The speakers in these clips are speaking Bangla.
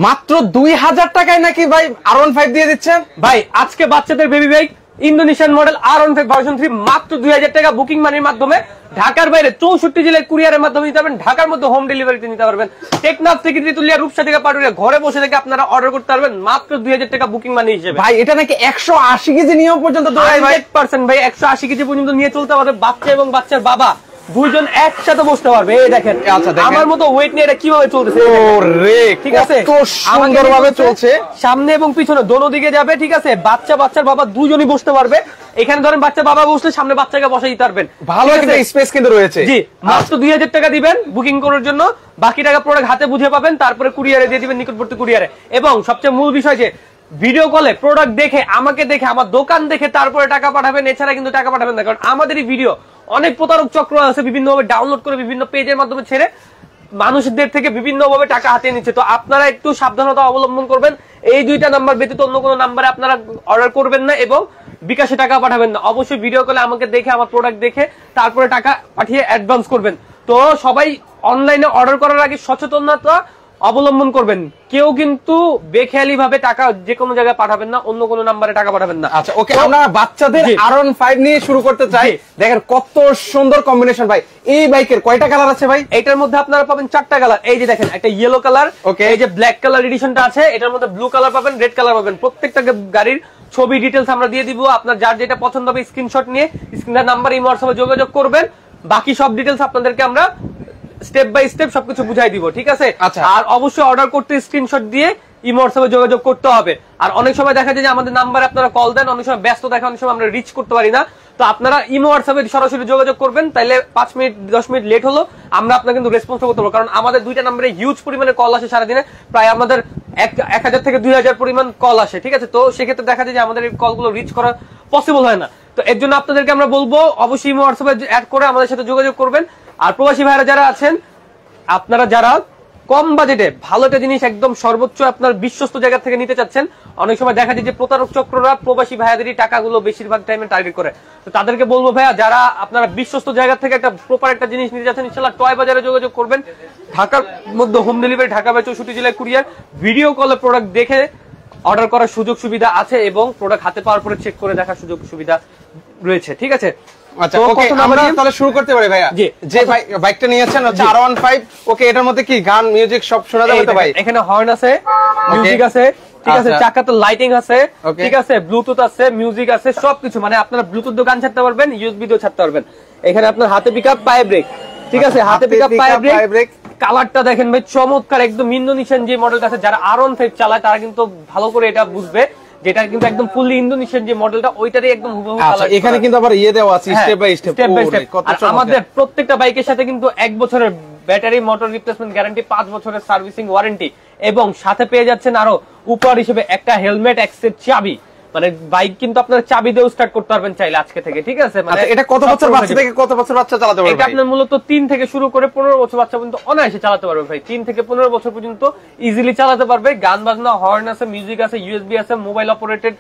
মাত্র 2000 টাকায় নাকি ভাই R15 দিয়ে দিচ্ছেন ভাই। আজকে বাচ্চাদের baby bike Indonesian model R15 version 3 মাত্র 2000 টাকা বুকিং মানির মাধ্যমে ঢাকার বাইরে 64 জেলায় কুরিয়ারের মাধ্যমে নিতে পারবেন, ঢাকার মধ্যে হোম ডেলিভারিতে নিতে পারবেন। টেকনাফ থেকে তেতুলিয়া, রূপসা থেকে পাটুরিয়া ঘরে বসে থেকে আপনারা অর্ডার করতে পারবেন মাত্র 2000 টাকা বুকিং মানি হিসেবে। ভাই এটা নাকি 180 কেজি নিয়েও পর্যন্ত 100% ভাই 180 কেজি পর্যন্ত নিয়ে চলতে পারবে বাচ্চা এবং বাচ্চার বাবা দুইজন একসাথে বসতে পারবে। এই দেখেন আমার মতো ওয়েট নিয়ে এটা কিভাবে চলতেছে। ওরে ঠিক আছে, কত সুন্দরভাবে চলছে, সামনে এবং পিছনে দোনো দিকে যাবে। ঠিক আছে, বাচ্চা বাচ্চার বাবা দুজনই বসতে পারবে। এখানে ধরেন বাচ্চা বাবা বসলে সামনে বাচ্চাকে বসাই দিতে পারবেন। ভালো একটা স্পেস কিন্তু রয়েছে। জি, মাত্র 2000 টাকা দিবেন বুকিং করার জন্য, বাকি টাকা প্রোডাক্ট হাতে বুঝে পাবেন, তারপরে কুরিয়ারে দিয়ে দিবেন, নিকটবর্তী কুরিয়ারে। এবং সবচেয়ে মূল বিষয় যে ভিডিও কলে প্রোডাক্ট দেখে, আমাকে দেখে, আমার দোকান দেখে তারপরে টাকা পাঠাবেন, এছাড়া কিন্তু টাকা পাঠাবেন না। কারণ আমাদের এই ভিডিও অনেক প্রতারক চক্র আছে, বিভিন্নভাবে ডাউনলোড করে বিভিন্ন পেজের মাধ্যমে ছেড়ে মানুষদের থেকে বিভিন্নভাবে টাকা হাতিয়ে নিচ্ছে। তো আপনারা একটু সাবধানতা অবলম্বন করবেন। এই দুইটা নাম্বার ব্যতীত অন্য কোনো নাম্বারে আপনারা অর্ডার করবেন না এবং বিকাশে টাকা পাঠাবেন না। অবশ্যই ভিডিও কলে আমাকে দেখে, আমার প্রোডাক্ট দেখে তারপরে টাকা পাঠিয়ে অ্যাডভান্স করবেন। তো সবাই অনলাইনে অর্ডার করার আগে সচেতনতা অবলম্বন করবেন। কেউ কিন্তু বেখেয়ালি ভাবে টাকা যে কোনো জায়গায় পাঠাবেন না, অন্য কোনো নাম্বারে টাকা পাঠাবেন না। আচ্ছা ওকে, আমরা বাচ্চাদের R15 নিয়ে শুরু করতে চাই। দেখেন কত সুন্দর কম্বিনেশন ভাই। এই বাইকের কয়টা কালার আছে ভাই? এটার মধ্যে আপনারা পাবেন 4টা কালার। এই যে দেখেন একটা ইয়েলো কালার, এই যে ব্ল্যাক কালার এডিশনটা আছে, এটার মধ্যে ব্লু কালার পাবেন, রেড কালার পাবেন। প্রত্যেকটা গাড়ির ছবি ডিটেলস আমরা দিয়ে দিব। আপনার যার যেটা পছন্দ হবে স্ক্রিনশট নিয়ে স্ক্রিনের নাম্বার এই হোয়াটসঅ্যাপে যোগাযোগ করবেন। বাকি সব ডিটেলস আপনাদেরকে আমরা স্টেপ বাই স্টেপ সবকিছু বুঝাই দিব। ঠিক আছে, আর অবশ্যই অর্ডার করতে স্ক্রিনশট দিয়ে ইমো হোয়াটসঅ্যাপে যোগাযোগ করতে হবে। আর অনেক সময় দেখা যায় যে আমাদের নাম্বারে আপনারা কল দেন, অনেক সময় ব্যস্ত দেখা, অনেক সময় আমরা রিচ করতে পারি না। তো আপনারা ইমো হোয়াটসঅ্যাপে সরাসরি যোগাযোগ করবেন, তাইলে 5 মিনিট 10 মিনিট লেট হলো আমরা আপনাকে কিন্তু রেসপন্স করতে পারবো। কারণ আমাদের দুইটা নম্বরে হিউজ পরিমাণে কল আসে সারাদিনে, প্রায় আমাদের 1000 থেকে 2000 পরিমাণ কল আসে। ঠিক আছে, তো সেক্ষেত্রে দেখা যায় যে আমাদের এই কলগুলো রিচ করা পসিবল হয় না। তো এর জন্য আপনাদেরকে আমরা বলবো অবশ্যই ইমো হোয়াটসঅ্যাপে অ্যাড করে আমাদের সাথে যোগাযোগ করবেন। আর প্রবাসী ভাইরা যারা আছেন, আপনারা যারা কম বাজেটে ভালো একটা জিনিস একদম সর্বোচ্চ আপনার বিশ্বস্ত জায়গা থেকে নিতে চাচ্ছেন, অনেক সময় দেখা যায় যে প্রতারক চক্ররা প্রবাসী ভাইয়াদেরই টাকাগুলো বেশিরভাগ টাইমে টার্গেট করে। তো তাদেরকে বলবো ভাইয়া, যারা আপনারা বিশ্বস্ত জায়গা থেকে একটা প্রপার একটা জিনিস নিতে যাচ্ছেন, ইনশাআল্লাহ টয় বাজারে যোগাযোগ করবেন। ঢাকার মধ্যে হোম ডেলিভারি, ঢাকা বা 64 জেলায় কুরিয়ার। ভিডিও কলে প্রোডাক্ট দেখে অর্ডার করার সুযোগ সুবিধা আছে এবং প্রোডাক্ট হাতে পাওয়ার পরে চেক করে দেখার সুযোগ সুবিধা রয়েছে। ঠিক আছে, আচ্ছা ওকে, আমরা তাহলে শুরু করতে পারি ভাইয়া। যে বাইকটা নিয়েছেন হচ্ছে R15। ওকে, এটার মধ্যে কি গান মিউজিক সব শোনা যাবে তো ভাই? এখানে হর্ন আছে, মিউজিক আছে, ঠিক আছে, চাকাতে লাইটিং আছে, ঠিক আছে, ব্লুটুথ আছে, মিউজিক আছে, সবকিছু। মানে আপনারা ব্লুটুথ দিয়ে গান ছাড়তে পারবেন, ইউএসবি দিয়েও ছাড়তে পারবেন। এখানে আপনার হাতে পিকআপ, পায়ে ব্রেক। ঠিক আছে, হাতে পিকআপ, পায়ে ব্রেক। কালারটা দেখেন ভাই চমৎকার, একদম ইন্দোনেশিয়ান যে মডেলটা আছে, যারা R15 চালায় তারা কিন্তু ভালো করে এটা বুঝবে, যেটা কিন্তু একদম ফুললি ইন্দোনেশিয়ান যে মডেলটা ওইটারই একদম হুবহু কালার। এখানে কিন্তু আবার ইয়ে দেওয়া আছে স্টেপ বাই স্টেপ। আমাদের প্রত্যেকটা বাইকের সাথে কিন্তু 1 বছরের ব্যাটারি মোটর রিপ্লেসমেন্ট গ্যারান্টি, 5 বছরের সার্ভিসিং ওয়ারেন্টি এবং সাথে পেয়ে যাচ্ছেন আরো উপহার হিসেবে একটা হেলমেট, এক সেট চাবি। মানে বাইক কিন্তু আপনারা চাবি দিয়েও স্টার্ট করতে পারবেন চাইলে আজকে থেকে। ঠিক আছে, মানে এটা কত বছর বাচ্চা থেকে কত বছর বাচ্চা চালাতে পারবে? এটা আপনার মূলত 3 থেকে শুরু করে 15 বছর বাচ্চা পর্যন্ত অনায়াসে চালাতে পারবে ভাই। 3 থেকে 15 বছর পর্যন্ত ইজিলি চালাতে পারবে। গান বাজনা, হর্ন আছে, মিউজিক আছে, ইউএসবি আছে, মোবাইল অপারেটেড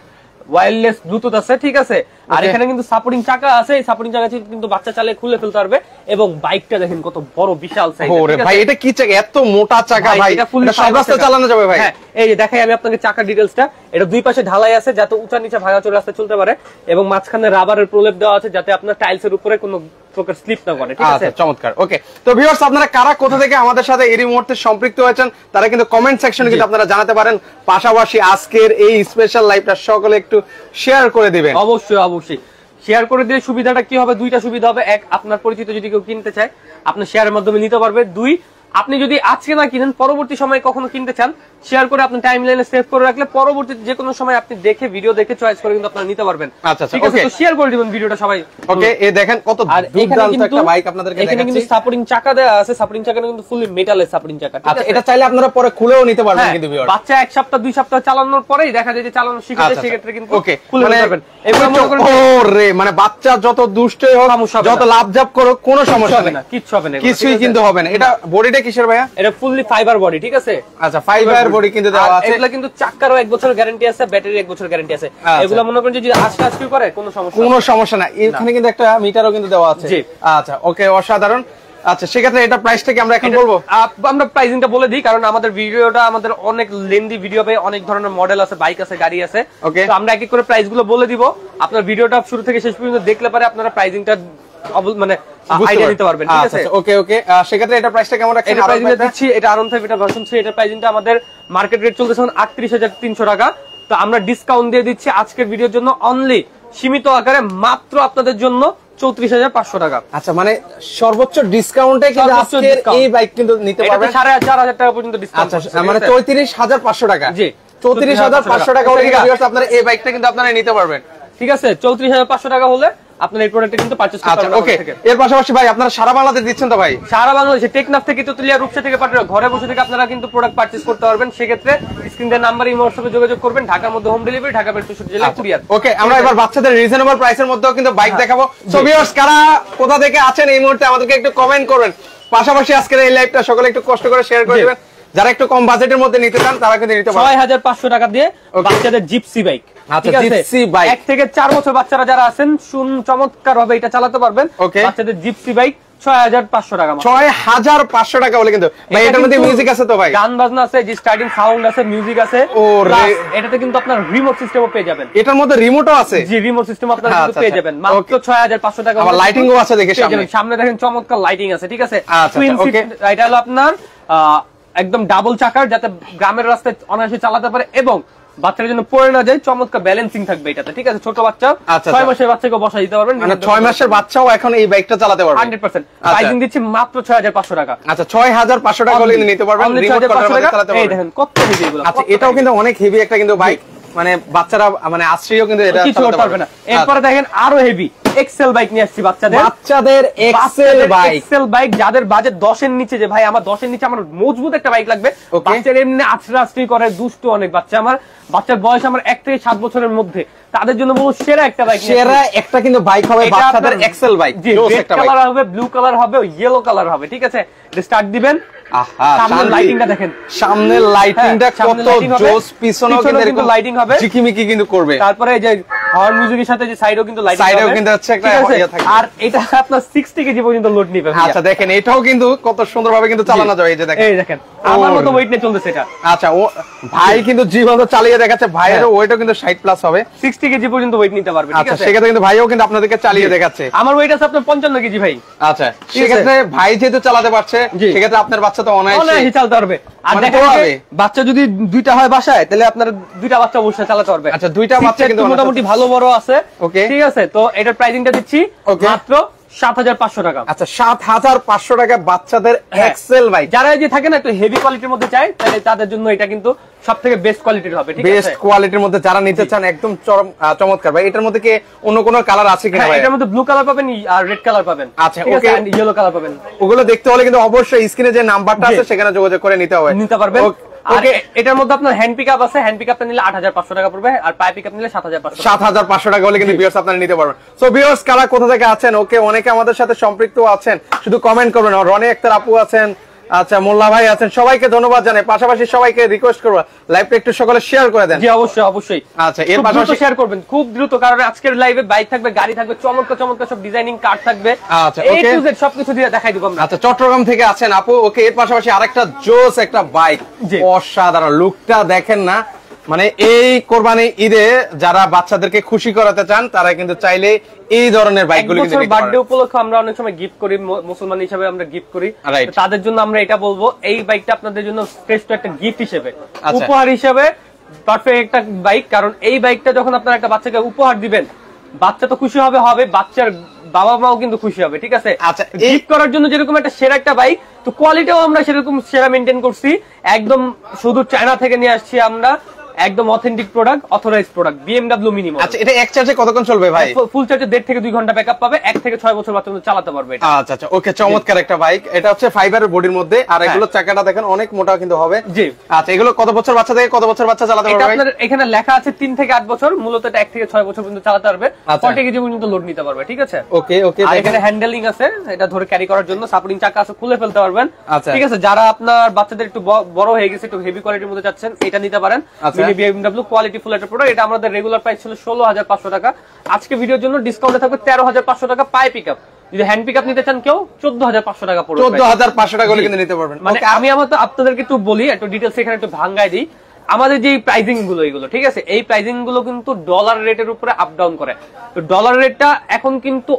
ওয়্যারলেস ব্লুটুথ আছে। ঠিক আছে, আর এখানে কিন্তু সাপোর্টিং চাকা আছে। এই সাপোর্টিং চাকা কিন্তু বাচ্চা চালিয়ে খুলে ফেলতে পারবে। এবং বাইকটা দেখেন কত বড় বিশাল সাইজ। ওরে ভাই, এটা কি চাকা? এত মোটা চাকা ভাই, এটা সব রাস্তা চালানো যাবে ভাই? হ্যাঁ, এই যে দেখাই আমি আপনাকে চাকা ডিটেইলসটা। এটা দুই পাশে ঢালাই আছে যাতে উঁচা নিচে ভাঙাচোরা রাস্তায় চলতে পারে এবং মাঝখানে রাবারের প্রলেপ দেওয়া আছে যাতে আপনার টাইলসের উপরে কোনো প্রকার স্লিপ না করে। ঠিক আছে, চমৎকার। ওকে, তো ভিউয়ার্স, আপনারা কারা কোথা থেকে আমাদের সাথে এই মুহূর্তে সম্পৃক্ত হয়েছেন তারা কিন্তু কমেন্ট সেকশনে কিন্তু আপনারা জানাতে পারেন। পাশাপাশি আজকের এই স্পেশাল লাইভটা সকলে একটু শেয়ার করে দিবেন। অবশ্যই অবশ্যই শেয়ার করে দিলে সুবিধাটা কি হবে? দুইটা সুবিধা হবে। এক, আপনার পরিচিত যদি কেউ কিনতে চায় আপনি শেয়ারের মাধ্যমে নিতে পারবে। 2, আপনি যদি আজকে না কিনেন পরবর্তী সময়ে কখনো কিনতে চান, শেয়ার করে আপনি টাইমলাইনে সেভ করে রাখলে পরবর্তী যে কোনো সময় আপনি দেখে ভিডিও দেখে চয়েস করে কিন্তু আপনারা নিতে পারবেন। আচ্ছা ঠিক আছে, তো শেয়ার করে দিবেন ভিডিওটা সবাই। ওকে, এই দেখেন কত দুর্দান্ত একটা বাইক আপনাদেরকে দেখাচ্ছি। এখানে কিন্তু সাপোর্টিং চাকা দেওয়া আছে। সাপোর্টিং চাকাটা কিন্তু ফুলি মেটালের সাপোর্টিং চাকা। আচ্ছা, এটা চাইলে আপনারা পরে খুলেও নিতে পারবেন কিন্তু ভিউয়ার। বাচ্চা 1 সপ্তাহ 2 সপ্তাহ চালানোর পরেই দেখা যায় যে চালানো শিখেছে, সেক্ষেত্রে কিন্তু খুলে নিতে পারবেন। এবার মনে করেন ওরে, মানে বাচ্চা যত দুষ্টই হোক, যত লাভজাপ করুক, কোনো সমস্যা হবে না, কিচ্ছু হবে না, কিছুই কিন্তু হবে না। এটা বডিটা কিসের ভাইয়া? এটা ফুললি ফাইবার বডি। ঠিক আছে, আচ্ছা, ফাইবার বডি কিন্তু দেওয়া আছে। এগুলা কিন্তু চাকারও 1 বছরের গ্যারান্টি আছে, ব্যাটারির 1 বছরের গ্যারান্টি আছে। এগুলা মনে করেন যদি আজকে করে কোনো সমস্যা না। এখানে কিন্তু একটা মিটারও কিন্তু দেওয়া আছে। আচ্ছা, ওকে, অসাধারণ। আচ্ছা, সেক্ষেত্রে এটা প্রাইসটা কি আমরা এখন বলবো? আমরা প্রাইসিংটা বলে দিই, কারণ আমাদের ভিডিওটা আমাদের অনেক লেন্দি ভিডিও, অনেক ধরনের মডেল আছে, বাইক আছে, গাড়ি আছে। তো আমরা এক এক করে প্রাইস গুলো বলে দিব। আপনার ভিডিওটা শুরু থেকে শেষ পর্যন্ত দেখলে পারে আপনারা প্রাইসিংটা মানে আইডিয়া নিতে পারবেন, ঠিক আছে? ওকে ওকে, সেক্ষেত্রে এটা প্রাইসটা কেমন রাখছেন? এটা প্রাইসিংটা দিচ্ছি, এটা আরন 5 এটা ভার্সন 3, এটা প্রাইসিংটা আমাদের মার্কেট রেট চলতেছে ৩৮,৩০০ টাকা। তো আমরা ডিসকাউন্ট দিয়ে দিচ্ছি আজকের ভিডিওর জন্য অনলি সীমিত আকারে মাত্র আপনাদের জন্য ৩৪,৫০০ টাকা। আচ্ছা, মানে সর্বোচ্চ ডিসকাউন্টে কিন্তু আজকের এই বাইক কিন্তু নিতে পারবেন ৪,৫০০ টাকা পর্যন্ত ডিসকাউন্ট। আচ্ছা, মানে ৩৪,৫০০ টাকা। জি, ৩৪,৫০০ টাকা হলে আপনারা এই বাইকটা কিন্তু আপনারা নিতে পারবেন, ঠিক আছে? ৩৪,৫০০ টাকা হলে আপনারা এই প্রোডাক্টটা কিন্তু পারচেজ করতে পারবেন। ওকে, এর পাশাপাশি ভাই আপনারা সারা বাংলাদেশ দিচ্ছেন তো ভাই? সারা বাংলাদেশে, টেকনাফ থেকে, তেতুলিয়া, রূপসা থেকে, পাটুরিয়া, ঘরে বসে থেকে আপনারা কিন্তু প্রোডাক্ট পারচেজ করতে পারবেন। সেক্ষেত্রে স্ক্রিনের নাম্বার এই হোয়াটসঅ্যাপে যোগাযোগ করবেন। ঢাকার মধ্যে হোম ডেলিভারি, ঢাকা বের 64 জেলা কুরিয়ার। ওকে, আমরা এবার বাচ্চাদের রিজনেবল প্রাইসের মধ্যেও কিন্তু বাইক দেখাবো। সো ভিউয়ার্স, কারা কোথা থেকে আছেন এই মুহূর্তে আমাদেরকে একটু কমেন্ট করবেন। পাশাপাশি আজকের এই লাইভটা সকলে একটু কষ্ট করে শেয়ার করে দিবেন। যারা একটু কম বাজেটের মধ্যে নিতে চান তারা কিন্তু নিতে পারবেন ৬,৫০০ টাকা দিয়ে বাচ্চাদের জিপসি বাইক। আচ্ছা, জিপসি বাইক 1 থেকে 4 বছর বাচ্চারা যারা আছেন চমৎকার ভাবে এটা চালাতে পারবেন। বাচ্চাদের জিপসি বাইক ৬,৫০০ টাকা। ৬,৫০০ টাকা হলে কিন্তু ভাই এটার মধ্যে মিউজিক আছে তো ভাই? গান বাজনা আছে, যে স্টার্টিং সাউন্ড আছে, মিউজিক আছে। এটাতে কিন্তু আপনার রিমোট সিস্টেমও পেয়ে যাবেন। এটার মধ্যে রিমোটও আছে? জি, রিমোট সিস্টেম আপনারা কিন্তু পেয়ে যাবেন মাত্র ৬,৫০০ টাকা। আবার লাইটিংও আছে দেখে সামনে। সামনে দেখেন চমৎকার লাইটিং আছে, ঠিক আছে? টুইন সিট, এটা হলো আপনার একদম ডাবল চাকার, যাতে গ্রামের রাস্তায় অনায়াসে চালাতে পারে এবং বাচ্চার জন্য পড়ে না যায়, চমৎকার ব্যালেন্সিং থাকবে এটাতে, ঠিক আছে? ছোট বাচ্চা 6 মাসের বাচ্চাকে বসা দিতে পারবেন, মানে 6 মাসের বাচ্চাও এখন এই বাইকটা চালাতে পারবে 100%। প্রাইসিং দিচ্ছি মাত্র ৬,৫০০ টাকা। আচ্ছা, ৬,৫০০ টাকা হলে নিতে পারবেন, রিমোট কন্ট্রোলে চালাতে পারবেন। এই দেখেন কত হেভি এগুলো। আচ্ছা, এটাও কিন্তু অনেক হেভি একটা কিন্তু বাইক, মানে বাচ্চারা মানে আশ্রয়ও কিন্তু এটা কিছু করতে পারবে না। এরপরে দেখেন আরো হেভি এক্সেল বাইক নিয়ে আসছি বাচ্চাদের এক্সেল বাইক, যাদের বাজেট 10 এর নিচে, যে ভাই আমার 10 এর নিচে আমার মজবুত একটা বাইক লাগবে। বাচ্চার এমনি আছড়াছড়ি করে, দুষ্ট অনেক বাচ্চা, আমার বাচ্চার বয়স আমার 1 থেকে 7 বছরের মধ্যে, তাদের জন্য বলবো সেরা একটা বাইক, সেরা একটা কিন্তু বাইক হবে বাচ্চাদের এক্সেল বাইক। জোস একটা বাইক, কালার হবে, ব্লু কালার হবে, ইয়েলো কালার হবে, ঠিক আছে? স্টার্ট দিবেন। সামনের লাইটিংটা দেখেন, সামনের লাইটিংটা কত জোস, পিছনেও কিন্তু লাইটিং হবে, ঝিকিমিকি কিন্তু করবে। তারপরে এই যে হর্ন মিউজিকের সাথে যে সাইডেও কিন্তু লাইটিং সাইডেও কিন্তু হচ্ছে একটা ইয়া থাকে। আর এটা আপনার 60 কেজি পর্যন্ত লোড নিবে। আচ্ছা, দেখেন এটাও কিন্তু কত সুন্দরভাবে কিন্তু চালানো যায়। এই যে দেখেন, এই দেখেন আমার মতো ওয়েট নিয়ে চলতেছে এটা। আচ্ছা, ও ভাই কিন্তু জীবন্ত চালিয়ে দেখাচ্ছে, ভাইয়ের ওয়েটও কিন্তু 60 প্লাস হবে, 60 কেজি পর্যন্ত ওয়েট নিতে পারবে, ঠিক আছে? সেক্ষেত্রে কিন্তু ভাইও কিন্তু আপনাদেরকে চালিয়ে দেখাচ্ছে। আমার ওয়েট আছে আপনার 55 কেজি ভাই। আচ্ছা, সেক্ষেত্রে ভাই যেহেতু চালাতে পারছে, সেক্ষেত্রে আপনার বাচ্চা তো অনায়াসে চালাতে পারবে। আর দেখেন বাচ্চা যদি 2টা হয় বাসায়, তাহলে আপনার 2টা বাচ্চা অবশ্যই চালাতে পারবে। আচ্ছা, 2টা বাচ্চা কিন্তু মোটামুটি ভালো বড় আছে, ঠিক আছে? তো এটার প্রাইসিংটা দিচ্ছি মাত্র ৭,৫০০ টাকা। আচ্ছা, ৭,৫০০ টাকা বাচ্চাদের এক্সেল বাইক। যারা যে থাকে না একটু হেভি কোয়ালিটির মধ্যে চায়, তাহলে তাদের জন্য এটা কিন্তু সবথেকে বেস্ট কোয়ালিটির হবে, ঠিক আছে? বেস্ট কোয়ালিটির মধ্যে যারা নিতে চান একদম চমৎকার ভাই। এটার মধ্যে কি অন্য কোনো কালার আছে কিনা ভাই? এটার মধ্যে ব্লু কালার পাবেন আর রেড কালার পাবেন। আচ্ছা, ওকে, আর ইয়েলো কালার পাবেন। ওগুলো দেখতে হলে কিন্তু অবশ্যই স্ক্রিনে যে নাম্বারটা আছে সেখানে যোগাযোগ করে নিতে পারবেন। ওকে, এটার মধ্যে আপনার হ্যান্ড পিকআপ আছে, হ্যান্ড পিকআপটা নিলে ৮৫০০ টাকা পড়বে, আর পায়ে পিকআপ নিলে ৭৫০০ টাকা হলে কিন্তু ভিউয়ার্স আপনারা নিতে পারবেন। সো ভিউয়ার্স, কারা কোথা থেকে আছেন, ওকে, অনেকে আমাদের সাথে সম্পৃক্ত আছেন, শুধু কমেন্ট করবেন। রনি আক্তার আপু আছেন, আচ্ছা, মোল্লা ভাই আছেন, সবাইকে ধন্যবাদ জানাই। পাশাপাশি সবাইকে রিকোয়েস্ট করব লাইভটা একটু সকলে শেয়ার করে দেন। জি, অবশ্যই অবশ্যই। আচ্ছা, এর পাশাপাশি শেয়ার করবেন খুব দ্রুত, কারণ আজকের লাইভে বাইক থাকবে, গাড়ি থাকবে, চমৎকার চমৎকার সব ডিজাইনিং কার থাকবে। আচ্ছা, ওকে, A to Z সবকিছু দিয়ে দেখাই দেব আমরা। আচ্ছা, চট্টগ্রাম থেকে আছেন আপু, ওকে। এর পাশাপাশি আরেকটা জোস একটা বাইক, অসাধারণ লুকটা দেখেন না, মানে এই কোরবানি ঈদে যারা বাচ্চাদেরকে খুশি করাতে চান তারা কিন্তু চাইলে এই ধরনের বাইকগুলো কিন্তু নিতে পারেন। বার্থডে উপলক্ষে আমরা অনেক সময় গিফট করি, মুসলমান হিসেবে আমরা গিফট করি, তাদের জন্য আমরা এটা বলবো, এই বাইকটা আপনাদের জন্য শ্রেষ্ঠ একটা গিফট হিসেবে, উপহার হিসেবে পারফেক্ট একটা বাইক। কারণ এই বাইকটা যখন আপনারা একটা বাচ্চাকে উপহার দিবেন, বাচ্চা তো খুশি হবে, বাচ্চার বাবা মাও কিন্তু খুশি হবে, ঠিক আছে? আচ্ছা, গিফট করার জন্য যেরকম একটা সেরা একটা বাইক, তো কোয়ালিটিও আমরা সেরকম সেরা মেনটেন করছি, একদম শুধু চায়না থেকে নিয়ে আসছি আমরা, একদম authentic product, authorised product, BMW minimum. আচ্ছা, এটা এক চার্জে কতক্ষণ চলবে ভাই? ফুল চার্জে 1.5 থেকে 2 ঘন্টা ব্যাকআপ পাবে, 1 থেকে 6 বছর বাচ্চা চালাতে পারবে এটা। আচ্ছা আচ্ছা, ওকে, চমৎকার একটা বাইক। এটা হচ্ছে ফাইবারের বডির মধ্যে, আর এগুলো চাকাটা দেখেন অনেক মোটা কিন্তু হবে। জি, আচ্ছা, এগুলো কত বছর বাচ্চা থেকে কত বছর বাচ্চা চালাতে পারবে? আপনাদের এখানে লেখা আছে 3 থেকে 8 বছর, মূলত এটা 1 থেকে 6 বছর পর্যন্ত চালাতে পারবে, 40 কেজি পর্যন্ত লোড নিতে পারবে, ঠিক আছে? ওকে ওকে, আর এখানে হ্যান্ডেলিং আছে, এটা ধরে ক্যারি করার জন্য, সাপোর্টিং চাকা আছে, খুলে ফেলতে পারবেন, ঠিক আছে? যারা আপনার বাচ্চাদের একটু বড় হয়ে গেছে, একটু হেভি কোয়ালিটির মধ্যে চাচ্ছেন, এটা নিতে পারেন। মিনি বিএমডব্লিউ কোয়ালিটি ফুল একটা প্রোডাক্ট। এটা আমাদের রেগুলার প্রাইস ছিল 16,500 টাকা, আজকে ভিডিওর জন্য ডিসকাউন্টে থাকবে 13,500 টাকা পাই পিকআপ। যদি হ্যান্ড পিকআপ নিতে চান কেউ 14,500 টাকা পড়বে, 14,500 টাকা করে কিন্তু নিতে পারবেন। মানে আমি আপনাদেরকে একটু বলি, একটু ডিটেইলস এখানে একটু ভাঙায় দিই। আমাদের যে প্রাইসিং গুলো এগুলো ঠিক আছে, এই প্রাইসিং গুলো কিন্তু ডলার রেটের উপরে আপ ডাউন করে। তো ডলার রেটটা এখন কিন্তু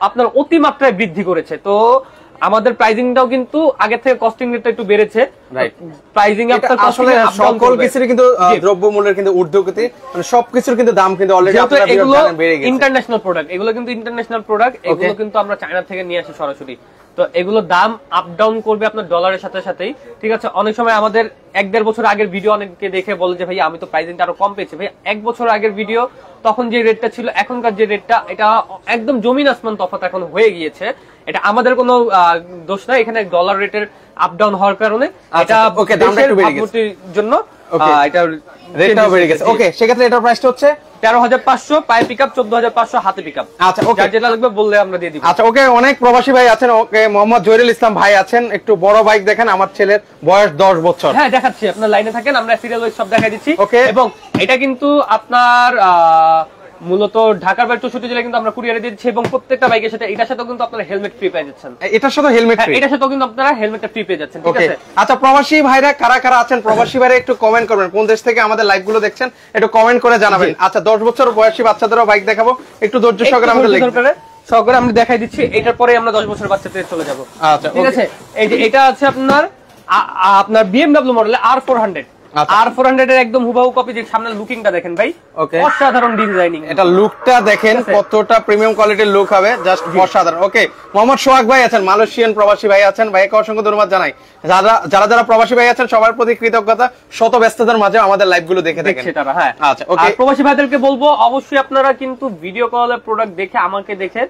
আপনার অতিমাত্রায় বৃদ্ধি করেছে, তো আমাদের প্রাইসিংটাও কিন্তু আগে থেকে কস্টিং রেটটা একটু বেড়েছে। প্রাইসিং আপনার আসলে সকল কিছুর কিন্তু দ্রব্যমূল্যের কিন্তু ঊর্ধ্বগতি, মানে সবকিছুর কিন্তু দাম কিন্তু অলরেডি আপনারা জানেন বেড়ে গেছে। ইন্টারন্যাশনাল প্রোডাক্ট, এগুলো কিন্তু ইন্টারন্যাশনাল প্রোডাক্ট, এগুলো কিন্তু আমরা চায়না থেকে নিয়ে আসি সরাসরি। তো এগুলো দাম আপ ডাউন করবে আপনার ডলারের সাথে সাথেই, ঠিক আছে। অনেক সময় আমাদের 1-1.5 বছর আগের ভিডিও অনেকে দেখে বলে যে ভাই আমি তো প্রাইসিংটা আরো কম পেয়েছি। ভাই 1 বছর আগের ভিডিও তখন যে রেটটা ছিল এখনকার যে রেটটা, এটা একদম জমিন আসমান তফাৎ এখন হয়ে গিয়েছে। এটা আমাদের কোনো দোষ না, এখানে ডলার রেটের আপ ডাউন হওয়ার কারণে এটা দেশের ভাবমূর্তির জন্য এটা রেটটাও বেড়ে গেছে। ওকে, সেক্ষেত্রে এটার প্রাইসটা হচ্ছে 13,500 পায়ে পিকআপ, 14,500 হাতে পিকআপ। আচ্ছা ওকে, যেটা লাগবে বললে আমরা দিয়ে দিব। আচ্ছা ওকে, অনেক প্রবাসী ভাই আছেন। ওকে, মোহাম্মদ জহিরুল ইসলাম ভাই আছেন, একটু বড় বাইক দেখেন, আমার ছেলের বয়স 10 বছর। হ্যাঁ দেখাচ্ছি, আপনার লাইনে থাকেন, আমরা সিরিয়াল ওয়াইজ সব দেখাই দিচ্ছি। ওকে, এবং এটা কিন্তু আপনার মূলত ঢাকার বাইরে 64 জেলায় কিন্তু আমরা কুরিয়ারে দিচ্ছি, এবং প্রত্যেকটা বাইকের সাথে এটার সাথে কিন্তু আপনারা হেলমেট ফ্রি পেয়ে যাচ্ছেন। এটার সাথে হেলমেট ফ্রি, এটার সাথে কিন্তু আপনারা হেলমেটটা ফ্রি পেয়ে যাচ্ছেন, ঠিক আছে। আচ্ছা প্রবাসী ভাইরা কারা কারা আছেন, প্রবাসী ভাইরা একটু কমেন্ট করবেন, কোন দেশ থেকে আমাদের লাইভ গুলো দেখছেন একটু কমেন্ট করে জানাবেন। আচ্ছা 10 বছর বয়সী বাচ্চাদেরও বাইক দেখাবো, একটু ধৈর্য সহকারে আমাদের সহকারে আমরা দেখাই দিচ্ছি। এটার পরে আমরা 10 বছর বাচ্চাদের চলে যাব। আচ্ছা ঠিক আছে, এই যে এটা আছে আপনার বিএমডব্লিউ মডেলের R400। R400 এর একদম হুবহু কপি, যে সামনের লুকিংটা দেখেন ভাই, অসাধারণ ডিজাইনিং। এটা লুকটা দেখেন কতটা প্রিমিয়াম কোয়ালিটির লুক হবে, জাস্ট অসাধারণ। ওকে, মোহাম্মদ সোহাগ ভাই আছেন, মালয়েশিয়ান প্রবাসী ভাই আছেন, ভাইকে অসংখ্য ধন্যবাদ জানাই। যারা প্রবাসী ভাই আছেন সবার প্রতি কৃতজ্ঞতা, শত ব্যস্ততার মাঝে আমাদের লাইভ গুলো দেখে দেখেন তারা। হ্যাঁ আচ্ছা ওকে, প্রবাসী ভাইদেরকে বলবো অবশ্যই আপনারা কিন্তু ভিডিও কলে প্রোডাক্ট দেখে আমাকে দেখে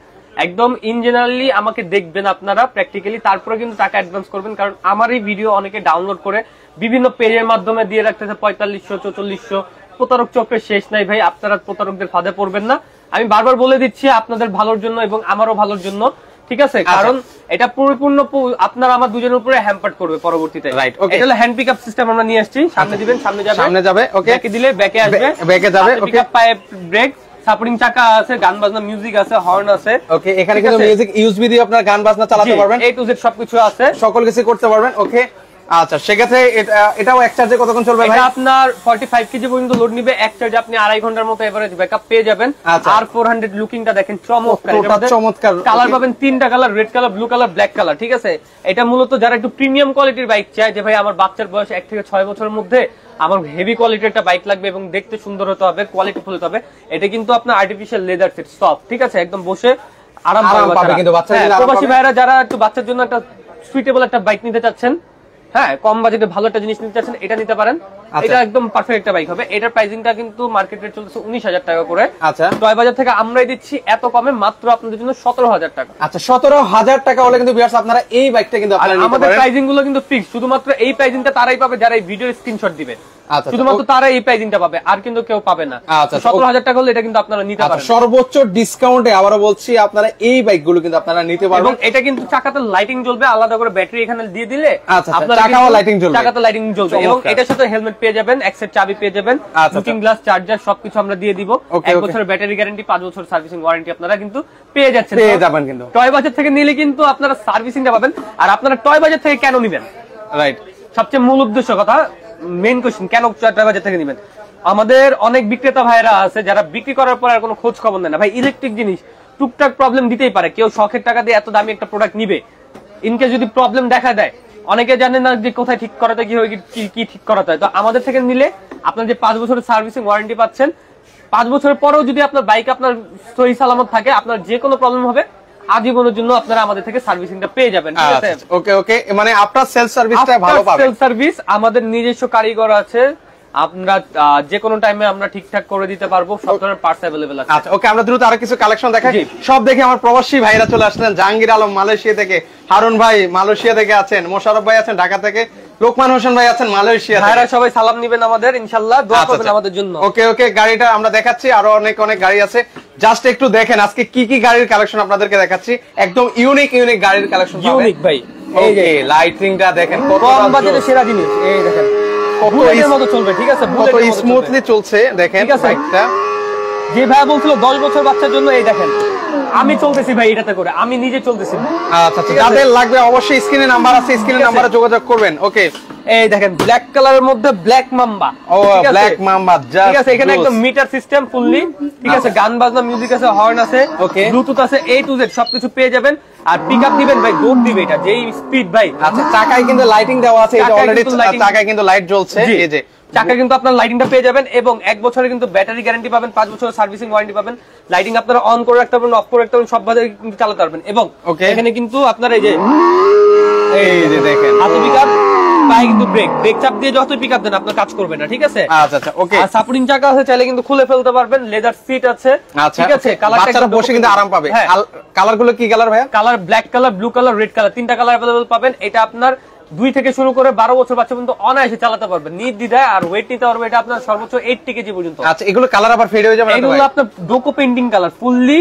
একদম ইন জেনারেলি আমাকে দেখবেন আপনারা প্র্যাকটিক্যালি, তারপরে কিন্তু টাকা অ্যাডভান্স করবেন। কারণ আমার এই ভিডিও অনেকে ডাউনলোড করে বিভিন্ন পেজের মাধ্যমে দিয়ে রাখতেছে 4500 4400, প্রতারক চক্রের শেষ নাই ভাই। আপনারা প্রতারকদের ফাঁদে পড়বেন না, আমি বারবার বলে দিচ্ছি, আপনাদের ভালোর জন্য এবং আমারও ভালোর জন্য, ঠিক আছে। কারণ এটা পরিপূর্ণ আপনার আমার দুজনের উপরে হ্যাম্পার করবে পরবর্তীতে। রাইট, ওকে। এটা হলো হ্যান্ড পিকআপ সিস্টেম আমরা নিয়ে আসছি, সামনে দিবেন সামনে যাবে, ওকে, ব্যাকে দিলে ব্যাকে আসবে, ব্যাকে যাবে, ওকে। পিকআপ পায়ে ব্রেক, সাপোর্টিং চাকা আছে, গান বাজনা মিউজিক আছে, হর্ন আছে। ওকে, এখানে কিন্তু মিউজিক ইউএসবি দিয়ে আপনার গান বাজনা চালাতে পারবেন, A to Z সবকিছু আছে, সকল কিছু করতে পারবেন। ওকে, আচ্ছা সেক্ষেত্রে এটাও এক চার্জে কতক্ষণ চলবে ভাই? এটা আপনার 45 কেজি পর্যন্ত লোড নিবে, এক চার্জে আপনি 2.5 ঘন্টার মতো এভারেজ ব্যাকআপ পেয়ে যাবেন। আর 400 লুকিংটা দেখেন চমৎকার, চমৎকার কালার পাবেন 3টা colour, red colour, blue colour, black colour, ঠিক আছে। এটা মূলত যারা একটু প্রিমিয়াম কোয়ালিটির বাইক চায়, যে ভাই আমার বাচ্চার বয়স 1 থেকে 6 বছরের মধ্যে আমার হেভি কোয়ালিটির একটা বাইক লাগবে এবং দেখতে সুন্দর হতে হবে, কোয়ালিটি ফুল হতে হবে, এটা কিন্তু আপনার আর্টিফিশিয়াল লেদার সিট সফট, ঠিক আছে, একদম বসে আরাম পাবে। কিন্তু প্রবাসী ভাইরা যারা একটু বাচ্চার জন্য একটা সুইটেবল একটা বাইক নিতে চাচ্ছেন, হ্যাঁ কম বাজেটে ভালো একটা জিনিস নিতে চাচ্ছেন, এটা নিতে পারেন। এটা একদম পারফেক্ট একটা বাইক হবে। এটার প্রাইসিংটা কিন্তু মার্কেট রেট চলছে 19,000 টাকা করে। আচ্ছা, টয় বাজার থেকে আমরাই দিচ্ছি এত কমে মাত্র আপনাদের জন্য 17,000 টাকা। আচ্ছা 17,000 টাকা হলে কিন্তু ভিউয়ার্স আপনারা এই বাইকটা কিন্তু আপনারা নিতে পারেন। আমাদের প্রাইসিং গুলো কিন্তু ফিক্স, শুধুমাত্র এই প্রাইসিংটা তারাই পাবে যারা এই ভিডিওর স্ক্রিনশট দিবে। আচ্ছা, শুধুমাত্র তারা এই প্রাইসিংটা পাবে, আর কিন্তু কেউ পাবে না। 17,000 টাকা হলে এটা কিন্তু আপনারা নিতে পারেন সর্বোচ্চ ডিসকাউন্টে। আবারও বলছি, আপনারা এই বাইকগুলো কিন্তু আপনারা নিতে পারবেন। এবং এটা কিন্তু চাকাতে লাইটিং জ্বলবে, আলাদা করে ব্যাটারি এখানে দিয়ে দিলে আপনার চাকাও লাইটিং জ্বলবে, চাকাতে লাইটিং জ্বলবে। এবং এটার সাথে হেলমেট পেয়ে যাবেন, এক্সের চাবি পেয়ে যাবেন, লুকিং গ্লাস, চার্জার সবকিছু আমরা দিয়ে দিব। 1 বছরের ব্যাটারি গ্যারান্টি, 5 বছর সার্ভিসিং ওয়ারেন্টি আপনারা কিন্তু পেয়ে যাচ্ছেন। কিন্তু টয় বাজার থেকে নিলে কিন্তু আপনারা সার্ভিসিংটা পাবেন। আর আপনারা টয় বাজার থেকে কেন নিবেন? রাইট, সবচেয়ে মূল উদ্দেশ্য কথা, মেইন কোশ্চেন, কেন টয় বাজার থেকে নিবেন? আমাদের অনেক বিক্রেতা ভাইরা আছে যারা বিক্রি করার পর আর কোনো খোঁজ খবর নেয় না। ভাই ইলেকট্রিক জিনিস টুকটাক প্রবলেম দিতেই পারে, কেউ শখের টাকা দিয়ে এত দামি একটা প্রোডাক্ট নিবে, ইনকেস যদি প্রবলেম দেখা দেয়, অনেকে জানে না যে কোথায় ঠিক করাতে কি ঠিক করাতে হয়। তো আমাদের থেকে নিলে আপনার যে 5 বছরের সার্ভিসিং ওয়ারেন্টি পাচ্ছেন, 5 বছরের পরেও যদি আপনার বাইক আপনার সহি সালামত থাকে, আপনার যে কোনো প্রবলেম হবে আজীবনের জন্য আপনারা আমাদের থেকে সার্ভিসিংটা পেয়ে যাবেন, ঠিক আছে। ওকে ওকে, মানে আপনার সেলস সার্ভিসটা ভালো পাবেন। সেলস সার্ভিস আমাদের নিজস্ব কারিগর আছে, আমরা যে কোনো টাইমে আমরা ঠিকঠাক করে দিতে পারবো, সব ধরনের পার্টস अवेलेबल আছে। আচ্ছা ওকে, আমরা দ্রুত আরো কিছু কালেকশন দেখাই। সব দেখে আমার প্রবাসী ভাইরা চলে আসলেন, জাহাঙ্গীর আলম মালয়েশিয়া থেকে, হারুন ভাই মালয়েশিয়া থেকে আছেন, মোশাররফ ভাই আছেন ঢাকা থেকে, লোকমান হোসেন ভাই আছেন মালয়েশিয়া থেকে। ভাইরা সবাই সালাম নেবেন আমাদের, ইনশাআল্লাহ দোয়া করবেন আমাদের জন্য। ওকে ওকে, গাড়িটা আমরা দেখাচ্ছি, আরো অনেক গাড়ি আছে, জাস্ট একটু দেখেন আজকে কি কি গাড়ির কালেকশন আপনাদেরকে দেখাচ্ছি। একদম ইউনিক গাড়ির কালেকশন, ইউনিক ভাই। এই যে লাইটিংটা দেখেন, কত কম বাজেটে সেরা জিনিস, এই দেখেন বুলেটের মতো চলবে, ঠিক আছে, কত স্মুথলি চলছে দেখেন বাইকটা। যে ভাই বলছিল 10 বছর বাচ্চার জন্য, এই দেখেন আমি চলতেছি ভাই এটাতে করে, আমি নিজে চলতেছি। আচ্ছা আচ্ছা, যাদের লাগবে অবশ্যই স্ক্রিনে নাম্বার আছে, স্ক্রিনে নাম্বারে যোগাযোগ করবেন। ওকে, এই দেখেন ব্ল্যাক কালারের মধ্যে ব্ল্যাক মাম্বা। ও ব্ল্যাক মাম্বা, ঠিক আছে, এখানে একদম মিটার সিস্টেম ফুললি, ঠিক আছে, গান বাজনা মিউজিক আছে, হর্ন আছে, ওকে, ব্লুটুথ আছে, A to Z সবকিছু পেয়ে যাবেন। আর পিকআপ দিবেন ভাই, দৌড় দিবে এটা, যেই স্পিড ভাই। আচ্ছা, চাকায় কিন্তু লাইটিং দেওয়া আছে, এটা অলরেডি চাকায় কিন্তু লাইট জ্বলছে, এই যে চাকা কিন্তু আপনার লাইটিংটা পেয়ে যাবেন, এবং 1 বছরের কিন্তু ব্যাটারি গ্যারান্টি পাবেন, 5 বছরের সার্ভিসিং ওয়ারেন্টি পাবেন। লাইটিং আপনারা অন করে রাখতে পারবেন, অফ করে রাখতে পারবেন, সব ভাবে কিন্তু চালাতে পারবেন। এবং এখানে কিন্তু আপনার এই যে দেখেন হাতে পিকআপ, পায়ে কিন্তু ব্রেক চাপ দিয়ে যতই পিকআপ দেন আপনার কাজ করবে না, ঠিক আছে। আচ্ছা আচ্ছা, ওকে। আর সাপোর্টিং চাকা আছে, চাইলে কিন্তু খুলে ফেলতে পারবেন, লেদার সিট আছে, ঠিক আছে, বাচ্চারা বসে কিন্তু আরাম পাবে। কালার গুলো কি কালার ভাইয়া? Colour black colour, blue colour, red colour, 3টা কালার अवेलेबल পাবেন। এটা আপনার 2 থেকে শুরু করে 12 বছর বাচ্চা পর্যন্ত অনায়াসে চালাতে পারবেন নির্দ্বিধায়। আর ওয়েট নিতে পারবে এটা আপনার সর্বোচ্চ 80 কেজি পর্যন্ত। আচ্ছা, এগুলো কালার আবার ফেড হয়ে যাবে না? এগুলো আপনার ডোকো painting colour, fully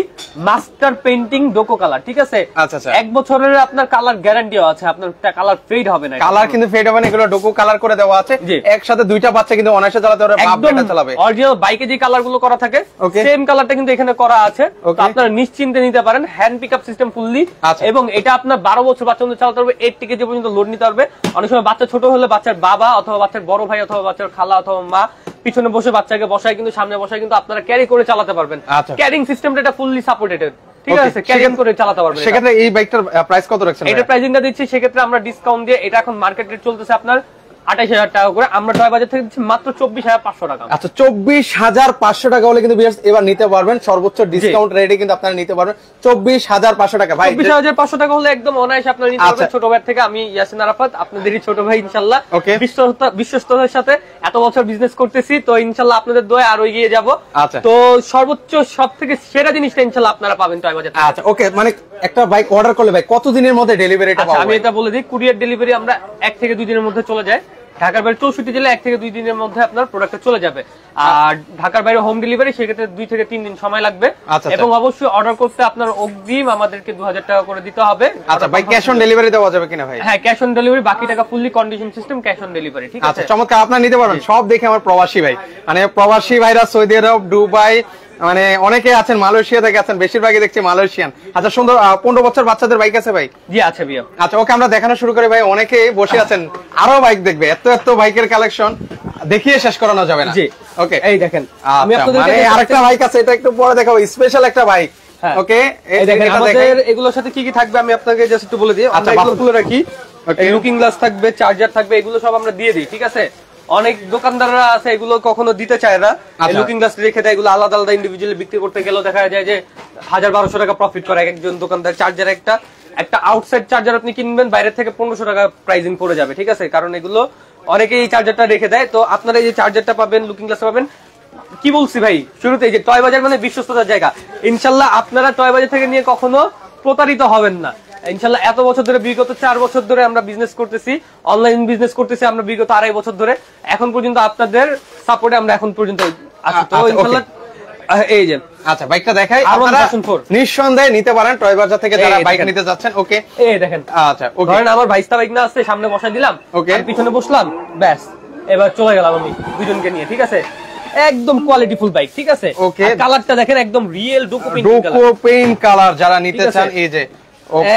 master painting ডোকো কালার, ঠিক আছে। আচ্ছা আচ্ছা, 1 বছরের আপনার কালার গ্যারান্টিও আছে, আপনার কালার ফেড হবে না। কালার কিন্তু ফেড হবে না, এগুলো ডোকো কালার করে দেওয়া আছে। একসাথে 2টা বাচ্চা কিন্তু অনায়াসে চালাতে পারবে, বাপ বেটা চালাবে। অরিজিনাল বাইকে যে কালার গুলো করা থাকে সেম কালারটা কিন্তু এখানে করা আছে, তো আপনারা নিশ্চিন্তে নিতে পারেন। হ্যান্ড পিকআপ সিস্টেম ফুললি, এবং এটা আপনার 12 বছর বাচ্চা পর্যন্ত চালাতে পারবে, 80 কেজি পর্যন্ত লোড নিতে পারবে। অনেক সময় ছোট হলে বাচ্চার বাবা অথবা বাচ্চার বড় ভাই অথবা বাচ্চার খালা অথবা মা পিছনে বসে বাচ্চাকে বসায়, কিন্তু সামনে বসায় কিন্তু আপনারা ক্যারি করে চালাতে পারবেন। ক্যারিং সিস্টেমটা এটা ফুললি সাপোর্টেড, ঠিক আছে, ক্যারি করে চালাতে পারবেন। সেক্ষেত্রে এই বাইকটার প্রাইস কত রাখছেন? এটা প্রাইসিংটা দিচ্ছি সেক্ষেত্রে আমরা ডিসকাউন্ট দিয়ে, এটা এখন মার্কেট রেট চলতেছে আপনার 28,000 টাকা করে, আমরা টয় বাজার থেকে দিচ্ছি মাত্র 24,500 টাকা। আচ্ছা, 24,500 টাকা হলে কিন্তু এবার নিতে পারবেন, সর্বোচ্চ ডিসকাউন্ট রেটে কিন্তু আপনারা নিতে পারবেন 24,500 টাকা। ভাই 24,500 টাকা হলে একদম অনায়াসে আপনারা নিতে পারবেন। ছোট ভাই থেকে আমি ইয়াসিন আরাফাত, আপনাদেরই ছোট ভাই ইনশাআল্লাহ। বিশ্বস্ততার সাথে এত বছর বিজনেস করতেছি, তো ইনশাআল্লাহ আপনাদের দোয়ায় আরো এগিয়ে যাব। তো সর্বোচ্চ সবথেকে সেরা জিনিসটা ইনশাআল্লাহ আপনারা পাবেন টয় বাজার। আচ্ছা, ওকে, মানে একটা বাইক অর্ডার করলে ভাই কত দিনের মধ্যে ডেলিভারিটা পাবো? আমি এটা বলে দিই, কুরিয়ার ডেলিভারি আমরা 1 থেকে 2 দিনের মধ্যে চলে যায়। ঢাকার বাইরে 64 জেলায় 1 থেকে 2 দিনের মধ্যে আপনার প্রোডাক্টটা চলে যাবে। আর ঢাকার বাইরে হোম ডেলিভারি সেক্ষেত্রে 2 থেকে 3 দিন সময় লাগবে। এবং অবশ্যই অর্ডার করতে আপনার অগ্রিম আমাদেরকে 2000 টাকা করে দিতে হবে। আচ্ছা ভাই, ক্যাশ অন ডেলিভারি দেওয়া যাবে কিনা ভাই? হ্যাঁ, ক্যাশ অন ডেলিভারি, বাকি টাকা fully condition system, cash on delivery, ঠিক আছে। আচ্ছা, চমৎকার, আপনারা নিতে পারবেন। সব দেখে আমার প্রবাসী ভাই, মানে প্রবাসী ভাইরা সৌদি আরব, দুবাই, মানে অনেকে আছেন মালয়েশিয়া থেকে আছেন, বেশিরভাগই দেখছি মালয়েশিয়ান। আচ্ছা, সুন্দর 15 বছর বাচ্চাদের বাইক আছে ভাই? জি আছে ভাইয়া। আচ্ছা, ওকে, আমরা দেখানো শুরু করি ভাই। অনেকে বসে আছেন, আরো বাইক দেখবে, এত বাইকের কালেকশন দেখিয়ে শেষ করানো যাবে না। জি, ওকে, এই দেখেন আমি আপনাদেরকে আরেকটা বাইক আছে, এটা একটু পরে দেখাবো, স্পেশাল একটা বাইক। ওকে, এই দেখেন আমাদের এগুলোর সাথে কি কি থাকবে আমি আপনাকে জাস্ট একটু বলে দিই। আমরা এগুলো খুলে রাখি, লুকিং গ্লাস থাকবে, চার্জার থাকবে, এগুলো সব আমরা দিয়ে দিই, ঠিক আছে। অনেক দোকানদাররা আছে এগুলো কখনো দিতে চায় না, লুকিং গ্লাস রেখে দেয়, এগুলো আলাদা আলাদা ইন্ডিভিজুয়ালি বিক্রি করতে গেলেও দেখা যায় যে 1000-1200 টাকা প্রফিট করে একজন দোকানদার। চার্জার একটা আউটসাইড চার্জার আপনি কিনবেন, বাইরে থেকে 1500 টাকা প্রাইসিং পড়ে যাবে, ঠিক আছে, কারণ এগুলো অনেকেই এই চার্জারটা রেখে দেয়। তো আপনারা এই যে চার্জারটা পাবেন, লুকিং গ্লাস পাবেন। কি বলছি ভাই শুরুতে, যে টয় বাজার মানে বিশ্বস্ততার জায়গা। ইনশাল্লাহ আপনারা টয় বাজার থেকে নিয়ে কখনো প্রতারিত হবেন না ইনশাল্লাহ। এত বছর ধরে, বিগত 4 বছর ধরে আমরা বিজনেস করতেছি, অনলাইন বিজনেস করতেছি আমরা বিগত 2.5 বছর ধরে। এখন পর্যন্ত আপনাদের সাপোর্টে আমরা এখন পর্যন্ত আছি। তো ইনশাল্লাহ এই যে আচ্ছা বাইকটা দেখাই, আপনারা নিঃসন্দেহে নিতে পারেন টয় বাজার থেকে যারা বাইক নিতে যাচ্ছেন। ওকে, এই দেখেন। আচ্ছা, ওকে, ধরেন আমার ভাইস্তা বাইক না আছে, সামনে বসাই দিলাম, ওকে, পিছনে বসলাম, ব্যাস এবার চলে গেলাম আমি দুজনকে নিয়ে, ঠিক আছে। একদম কোয়ালিটি ফুল বাইক, ঠিক আছে। ওকে, কালারটা দেখেন একদম রিয়েল ডোকো পেইন্ট কালার, যারা নিতে চান এই যে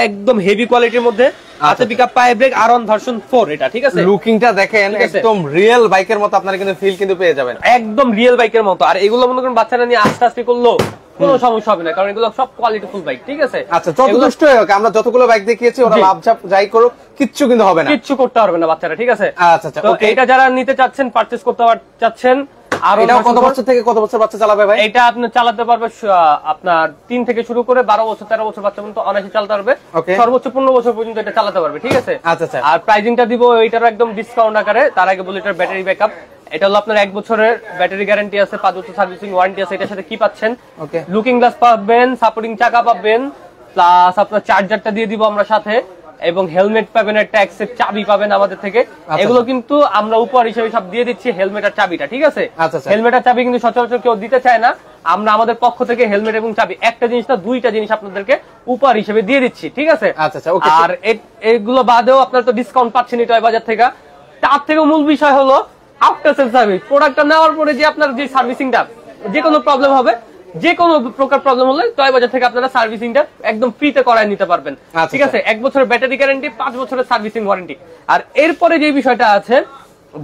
একদম হেভি কোয়ালিটির মধ্যে আছে। পিকআপ, পায়ে ব্রেক, আরন ভার্সন 4 এটা, ঠিক আছে। লুকিংটা দেখেন একদম রিয়েল বাইকের মতো, আপনারা কিন্তু ফিল কিন্তু পেয়ে যাবেন একদম রিয়েল বাইকের মতো। আর এগুলো মনে করেন বাচ্চারা নিয়ে আস্তে আস্তে করলো কোনো সমস্যা হবে না, কারণ এগুলো সব কোয়ালিটি ফুল বাইক, ঠিক আছে। আচ্ছা, যত দুষ্ট হোক, আমরা যতগুলো বাইক দেখিয়েছি ওরা লাভঝাপ যাই করুক কিচ্ছু কিন্তু হবে না, কিচ্ছু করতে পারবে না বাচ্চারা, ঠিক আছে। আচ্ছা আচ্ছা, তো এটা যারা নিতে চাচ্ছেন, পারচেজ করতে চাচ্ছেন, আর এটা কত বছর থেকে কত বছর বাচ্চা চালাবে ভাই? এটা আপনি চালাতে পারবে আপনার 3 থেকে শুরু করে 12 বছর 13 বছর বাচ্চা পর্যন্ত অনায়াসে চালাতে পারবে, সর্বোচ্চ 15 বছর পর্যন্ত এটা চালাতে পারবে, ঠিক আছে। আচ্ছা আচ্ছা, আর প্রাইসিংটা দিব এটার একদম ডিসকাউন্ট আকারে। তার আগে বলি এটার ব্যাটারি ব্যাকআপ, এটা হলো আপনার 1 বছরের ব্যাটারি গ্যারান্টি আছে, 5 বছর সার্ভিসিং ওয়ারেন্টি আছে। এটার সাথে কি পাচ্ছেন? ওকে, লুকিং গ্লাস পাবেন, সাপোর্টিং চাকা পাবেন, প্লাস আপনার চার্জারটা দিয়ে দিব আমরা সাথে, এবং হেলমেট পাবেন, একটা অ্যাক্সেস চাবি পাবেন আমাদের থেকে। এগুলো কিন্তু আমরা উপহার হিসেবে সব দিয়ে দিচ্ছি, হেলমেট আর চাবিটা, ঠিক আছে। হেলমেট আর চাবি কিন্তু সচরাচর কেউ দিতে চায় না, আমরা আমাদের পক্ষ থেকে হেলমেট এবং চাবি, একটা জিনিস না 2টা জিনিস আপনাদেরকে উপহার হিসেবে দিয়ে দিচ্ছি, ঠিক আছে। আর এগুলো বাদেও আপনারা তো ডিসকাউন্ট পাচ্ছেন টয় বাজার থেকে। তার থেকে মূল বিষয় হলো আফটার সেল সার্ভিস। প্রোডাক্টটা নেওয়ার পরে যে আপনার যে সার্ভিসিংটা, যে কোনো প্রবলেম হবে, যে কোনো প্রকার প্রবলেম হলে টয় বাজার থেকে আপনারা সার্ভিসিংটা একদম ফ্রিতে করায় নিতে পারবেন। ঠিক আছে, 1 বছরের ব্যাটারি গ্যারান্টি, 5 বছরের সার্ভিসিং ওয়ারেন্টি। আর এরপরে যে বিষয়টা আছে,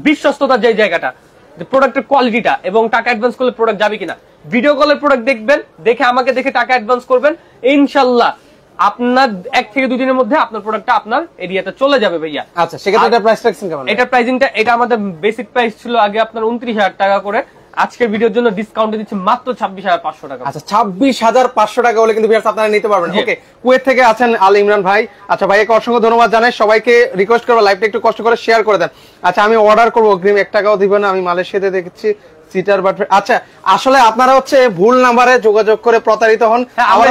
বিশ্বস্ততার যে জায়গাটা, যে প্রোডাক্টের কোয়ালিটিটা এবং টাকা অ্যাডভান্স করলে প্রোডাক্ট যাবে কিনা, ভিডিও কলের প্রোডাক্ট দেখবেন, দেখে আমাকে দেখে টাকা অ্যাডভান্স করবেন, ইনশাআল্লাহ আপনার 1 থেকে 2 দিনের মধ্যে আপনার প্রোডাক্টটা আপনার এরিয়াতে চলে যাবে ভাইয়া। আচ্ছা, সেক্ষেত্রে এটা প্রাইস রাখছেন কেমন? এটা প্রাইসিংটা, এটা আমাদের বেসিক প্রাইস ছিল আগে আপনার 29,000 টাকা করে, আজকের ভিডিওর জন্য ডিসকাউন্টে দিচ্ছি মাত্র 26,500 টাকা। আচ্ছা, 26,500 টাকা হলে কিন্তু ভিউয়ার্স আপনারা নিতে পারবেন। ওকে, কুয়েত থেকে আছেন আল ইমরান ভাই। আচ্ছা ভাইকে অসংখ্য ধন্যবাদ জানাই। সবাইকে রিকোয়েস্ট করবো লাইভটা একটু কষ্ট করে শেয়ার করে দেন। আচ্ছা, আমি অর্ডার করবো, অগ্রিম 1 টাকাও দিবেন না। আমি মালয়েশিয়াতে দেখেছি সিটার বাট। আচ্ছা, আসলে আপনারা হচ্ছে ভুল নাম্বারে যোগাযোগ করে প্রতারিত হন। আমরা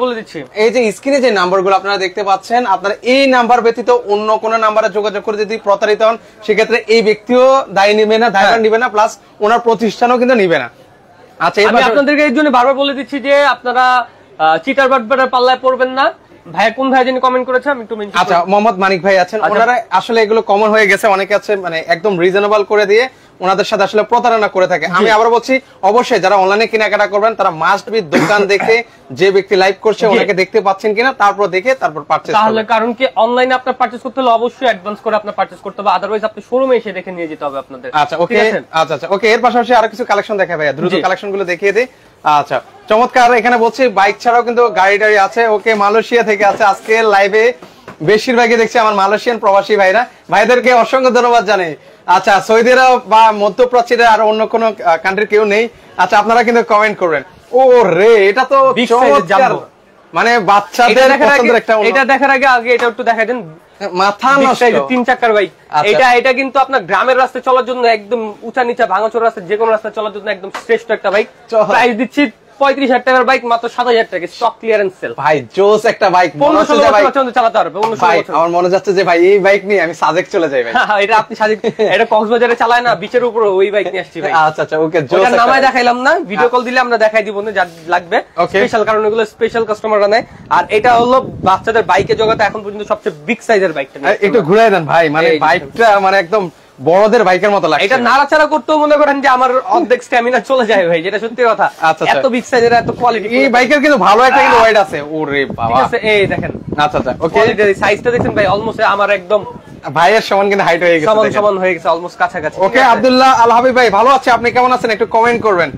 বলে দিচ্ছি, এই যে স্ক্রিনে যে নাম্বারগুলো আপনারা দেখতে পাচ্ছেন, আপনারা এই নাম্বার ব্যতীত অন্য কোন নাম্বারে যোগাযোগ করে যদি প্রতারিত হন, সেক্ষেত্রে এই ব্যক্তিও দায়ী নিবে না, দায়ভার নিবে না, প্লাস ওনার প্রতিষ্ঠানও কিন্তু নিবে না। আচ্ছা, আমি আপনাদেরকে এই জন্য বারবার বলে দিচ্ছি যে আপনারা চিটার বাটপারের পাল্লায় পড়বেন না। ভাইয়া কোন ভাই যিনি কমেন্ট করেছে আমি একটু মেনশন। আচ্ছা, মোহাম্মদ মানিক ভাই আছেন। ওনারা আসলে এগুলো কমন হয়ে গেছে, অনেকে আছে মানে একদম রিজনেবল করে দিয়ে ওনাদের সাথে আসলে প্রতারণা করে থাকে। আমি আবার বলছি, অবশ্যই যারা অনলাইনে কেনাকাটা করবেন তারা মাস্ট বি দোকান দেখে, যে ব্যক্তি লাইভ করছে ওনাকে দেখতে পাচ্ছেন কিনা তারপর দেখে তারপর পারচেজ করবেন। তাহলে কারণ কি অনলাইনে আপনার পারচেজ করতে হলে অবশ্যই অ্যাডভান্স করে আপনার পারচেজ করতে হবে, আদারওয়াইজ আপনি শোরুমে এসে দেখে নিয়ে যেতে হবে আপনাদের। আচ্ছা, ওকে। আচ্ছা, ওকে। এর পাশাপাশি আরো কিছু কালেকশন দেখাই ভাইয়া, দ্রুত কালেকশনগুলো দেখিয়ে দিই। আচ্ছা, চমৎকার। এখানে বলছি বাইক ছাড়াও কিন্তু গাড়ি টাড়ি আছে। ওকে, মালয়েশিয়া থেকে আছে আজকে লাইভে, বেশিরভাগই দেখছি আমার মালয়েশিয়ান প্রবাসী ভাইরা। ভাইদেরকে অসংখ্য ধন্যবাদ জানাই। আচ্ছা, সৌদি আরব বা মধ্যপ্রাচ্যের আর অন্য কোনো কান্ট্রির কেউ নেই। আচ্ছা, আপনারা কিন্তু কমেন্ট করবেন। ও রে, এটা তো চমৎকার, মানে বাচ্চাদের পছন্দের একটা। এটা দেখার আগে এটা একটু দেখাই দেন। মাথা নষ্ট 3 চাকার বাইক। এটা কিন্তু আপনার গ্রামের রাস্তায় চলার জন্য একদম উঁচা নিচা ভাঙাচোরা রাস্তায় যে কোনো রাস্তায় চলার জন্য একদম শ্রেষ্ঠ একটা বাইক। প্রাইস দিচ্ছি 35,000 টাকার বাইক মাত্র 7,000 টাকা, স্টক ক্লিয়ারেন্স সেল। ভাই জোস একটা বাইক, 15-16 বছর চালাতে পারবে। আমার মনে যাচ্ছে যে ভাই এই বাইক নিয়ে আমি সাজেক চলে যাই ভাই। এটা আপনি সাজেক, এটা কক্সবাজারে চালায় না, বিচের উপর ওই বাইক নিয়ে আসছি ভাই। আচ্ছা, ওকে, জোস। ওটা নামায় দেখাইলাম না, ভিডিও কল দিলে আমরা দেখাই দিব না, যা লাগবে স্পেশাল, কারণ এগুলো স্পেশাল কাস্টমাররা নেয়। আর এটা হলো বাচ্চাদের বাইকের জগতে এখন পর্যন্ত সবচেয়ে বিগ সাইজের বাইকটা। একটু ঘুরাই দেন ভাই, মানে বাইকটা মানে একদম বড়দের বাইকের মতো লাগে। এটা নাড়াচাড়া করতেও মনে করেন যে আমার অর্ধেক স্ট্যামিনা চলে যায় ভাই, যেটা সত্যি কথা। এত বিগ সাইজের, এত কোয়ালিটি। এই বাইকের কিন্তু ভালো একটা কিন্তু ওয়েট আছে। ওরে বাবা, ঠিক আছে, এই দেখেন। আচ্ছা, ওকে, সাইজটা দেখেন ভাই, অলমোস্ট আমার একদম ভাইয়ের সমান কিন্তু হাইট হয়ে গেছে, সমান হয়ে গেছে, অলমোস্ট কাছাকাছি। ওকে, আব্দুল্লাহ আল হাবিব ভাই ভালো আছে, আপনি কেমন আছেন একটু কমেন্ট করবেন।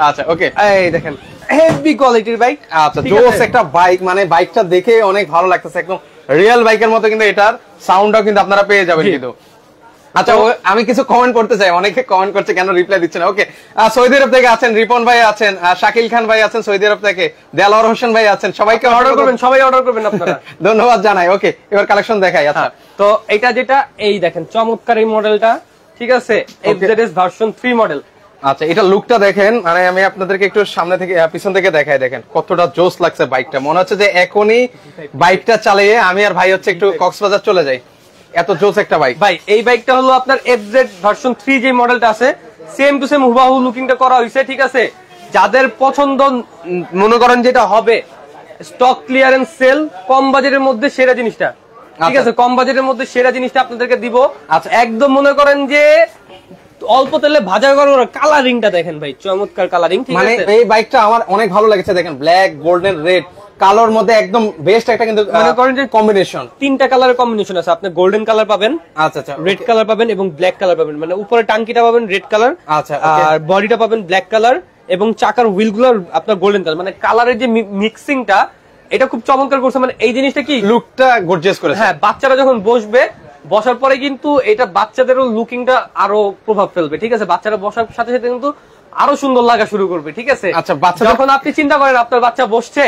আচ্ছা, ওকে, এই দেখেন হেভি কোয়ালিটির বাইক। আচ্ছা, জোস একটা বাইক, মানে বাইকটা দেখে অনেক ভালো লাগতেছে, একদম রিয়েল বাইকের মতো কিন্তু এটার সাউন্ডটাও কিন্তু আপনারা পেয়ে যাবেন কিন্তু। আচ্ছা, আমি কিছু কমেন্ট করতে চাই, অনেকে কমেন্ট করছে কেন রিপ্লাই দিচ্ছে না। ওকে, সৌদি আরব থেকে আছেন রিপন ভাই আছেন, শাকিল খান ভাই আছেন সৌদি আরব থেকে, দেলাওয়ার হোসেন ভাই আছেন, সবাইকে অর্ডার করবেন, সবাই অর্ডার করবেন আপনারা। ধন্যবাদ জানাই। ওকে, এবার কালেকশন দেখাই। আচ্ছা, তো এটা যেটা এই দেখেন চমৎকার এই মডেলটা, ঠিক আছে, এফজেডএস ভার্সন 3 মডেল। আচ্ছা, এটা লুকটা দেখেন, মানে আমি আপনাদেরকে একটু সামনে থেকে পিছন থেকে দেখাই, দেখেন কতটা জোস লাগছে বাইকটা। মনে হচ্ছে যে এখনই বাইকটা চালিয়ে আমি আর ভাই হচ্ছে একটু কক্সবাজার চলে যাই, এত জোস একটা বাইক। ভাই এই বাইকটা হলো আপনার এফজেড ভার্সন 3 যে মডেলটা আছে, সেম টু সেম হুবাহু লুকিংটা করা হয়েছে, ঠিক আছে। যাদের পছন্দ মনে করেন যেটা হবে স্টক ক্লিয়ারেন্স সেল, কম বাজেটের মধ্যে সেরা জিনিসটা, ঠিক আছে, কম বাজেটের মধ্যে সেরা জিনিসটা আপনাদেরকে দিব। আচ্ছা, একদম মনে করেন যে অল্প তেলে ভাজা করার কালারিংটা দেখেন ভাই, চমৎকার কালারিং, ঠিক আছে। মানে এই বাইকটা আমার অনেক ভালো লেগেছে, দেখেন ব্ল্যাক, গোল্ডেন, রেড কালার মধ্যে একদম বেস্ট একটা কিন্তু মনে করেন যে কম্বিনেশন, 3টা কালারের কম্বিনেশন আছে। আপনি গোল্ডেন কালার পাবেন, আচ্ছা, রেড কালার পাবেন এবং ব্ল্যাক কালার পাবেন। মানে উপরে টাঙ্কিটা পাবেন রেড কালার, আচ্ছা, আর বডিটা পাবেন ব্ল্যাক কালার এবং চাকার হুইল গুলো আপনার গোল্ডেন কালার। মানে কালারের যে মিক্সিংটা, এটা খুব চমৎকার করছে। মানে এই জিনিসটা কি লুকটা গর্জিয়াস করেছে। হ্যাঁ, বাচ্চারা যখন বসবে, বসার পরে কিন্তু এটা বাচ্চাদেরও লুকিংটা আরো প্রভাব ফেলবে, ঠিক আছে। বাচ্চারা বসার সাথে সাথে কিন্তু আরো সুন্দর লাগা শুরু করবে, ঠিক আছে। আচ্ছা, বাচ্চা যখন আপনি চিন্তা করেন আপনার বাচ্চা বসছে,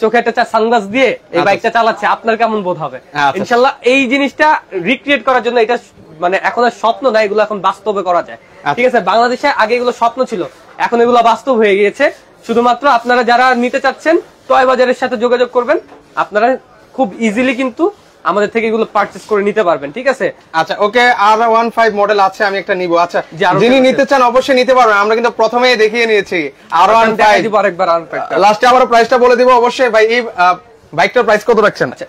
চোখে একটা সানগ্লাস দিয়ে এই বাইকটা চালাচ্ছে, আপনার কেমন বোধ হবে? ইনশাল্লাহ এই জিনিসটা রিক্রিয়েট করার জন্য, এটা মানে এখন আর স্বপ্ন না, এগুলো এখন বাস্তবে করা যায়, ঠিক আছে। বাংলাদেশে আগে এগুলো স্বপ্ন ছিল, এখন এগুলো বাস্তব হয়ে গিয়েছে। শুধুমাত্র আপনারা যারা নিতে চাচ্ছেন টয় বাজারের সাথে যোগাযোগ করবেন, আপনারা খুব ইজিলি কিন্তু আমাদের থেকে এগুলো পারচেজ করে নিতে পারবেন, ঠিক আছে। আচ্ছা, ওকে, R15 মডেল আছে, আমি একটা নিব। আচ্ছা, যিনি নিতে চান অবশ্যই নিতে পারবেন, আমরা কিন্তু প্রথমেই দেখিয়ে নিয়েছি R15 দিব, আরেকবার R15 লাস্টে আবার প্রাইসটা বলে দিব অবশ্যই ভাই। এই বাইকটার প্রাইস কত রাখছেন? আচ্ছা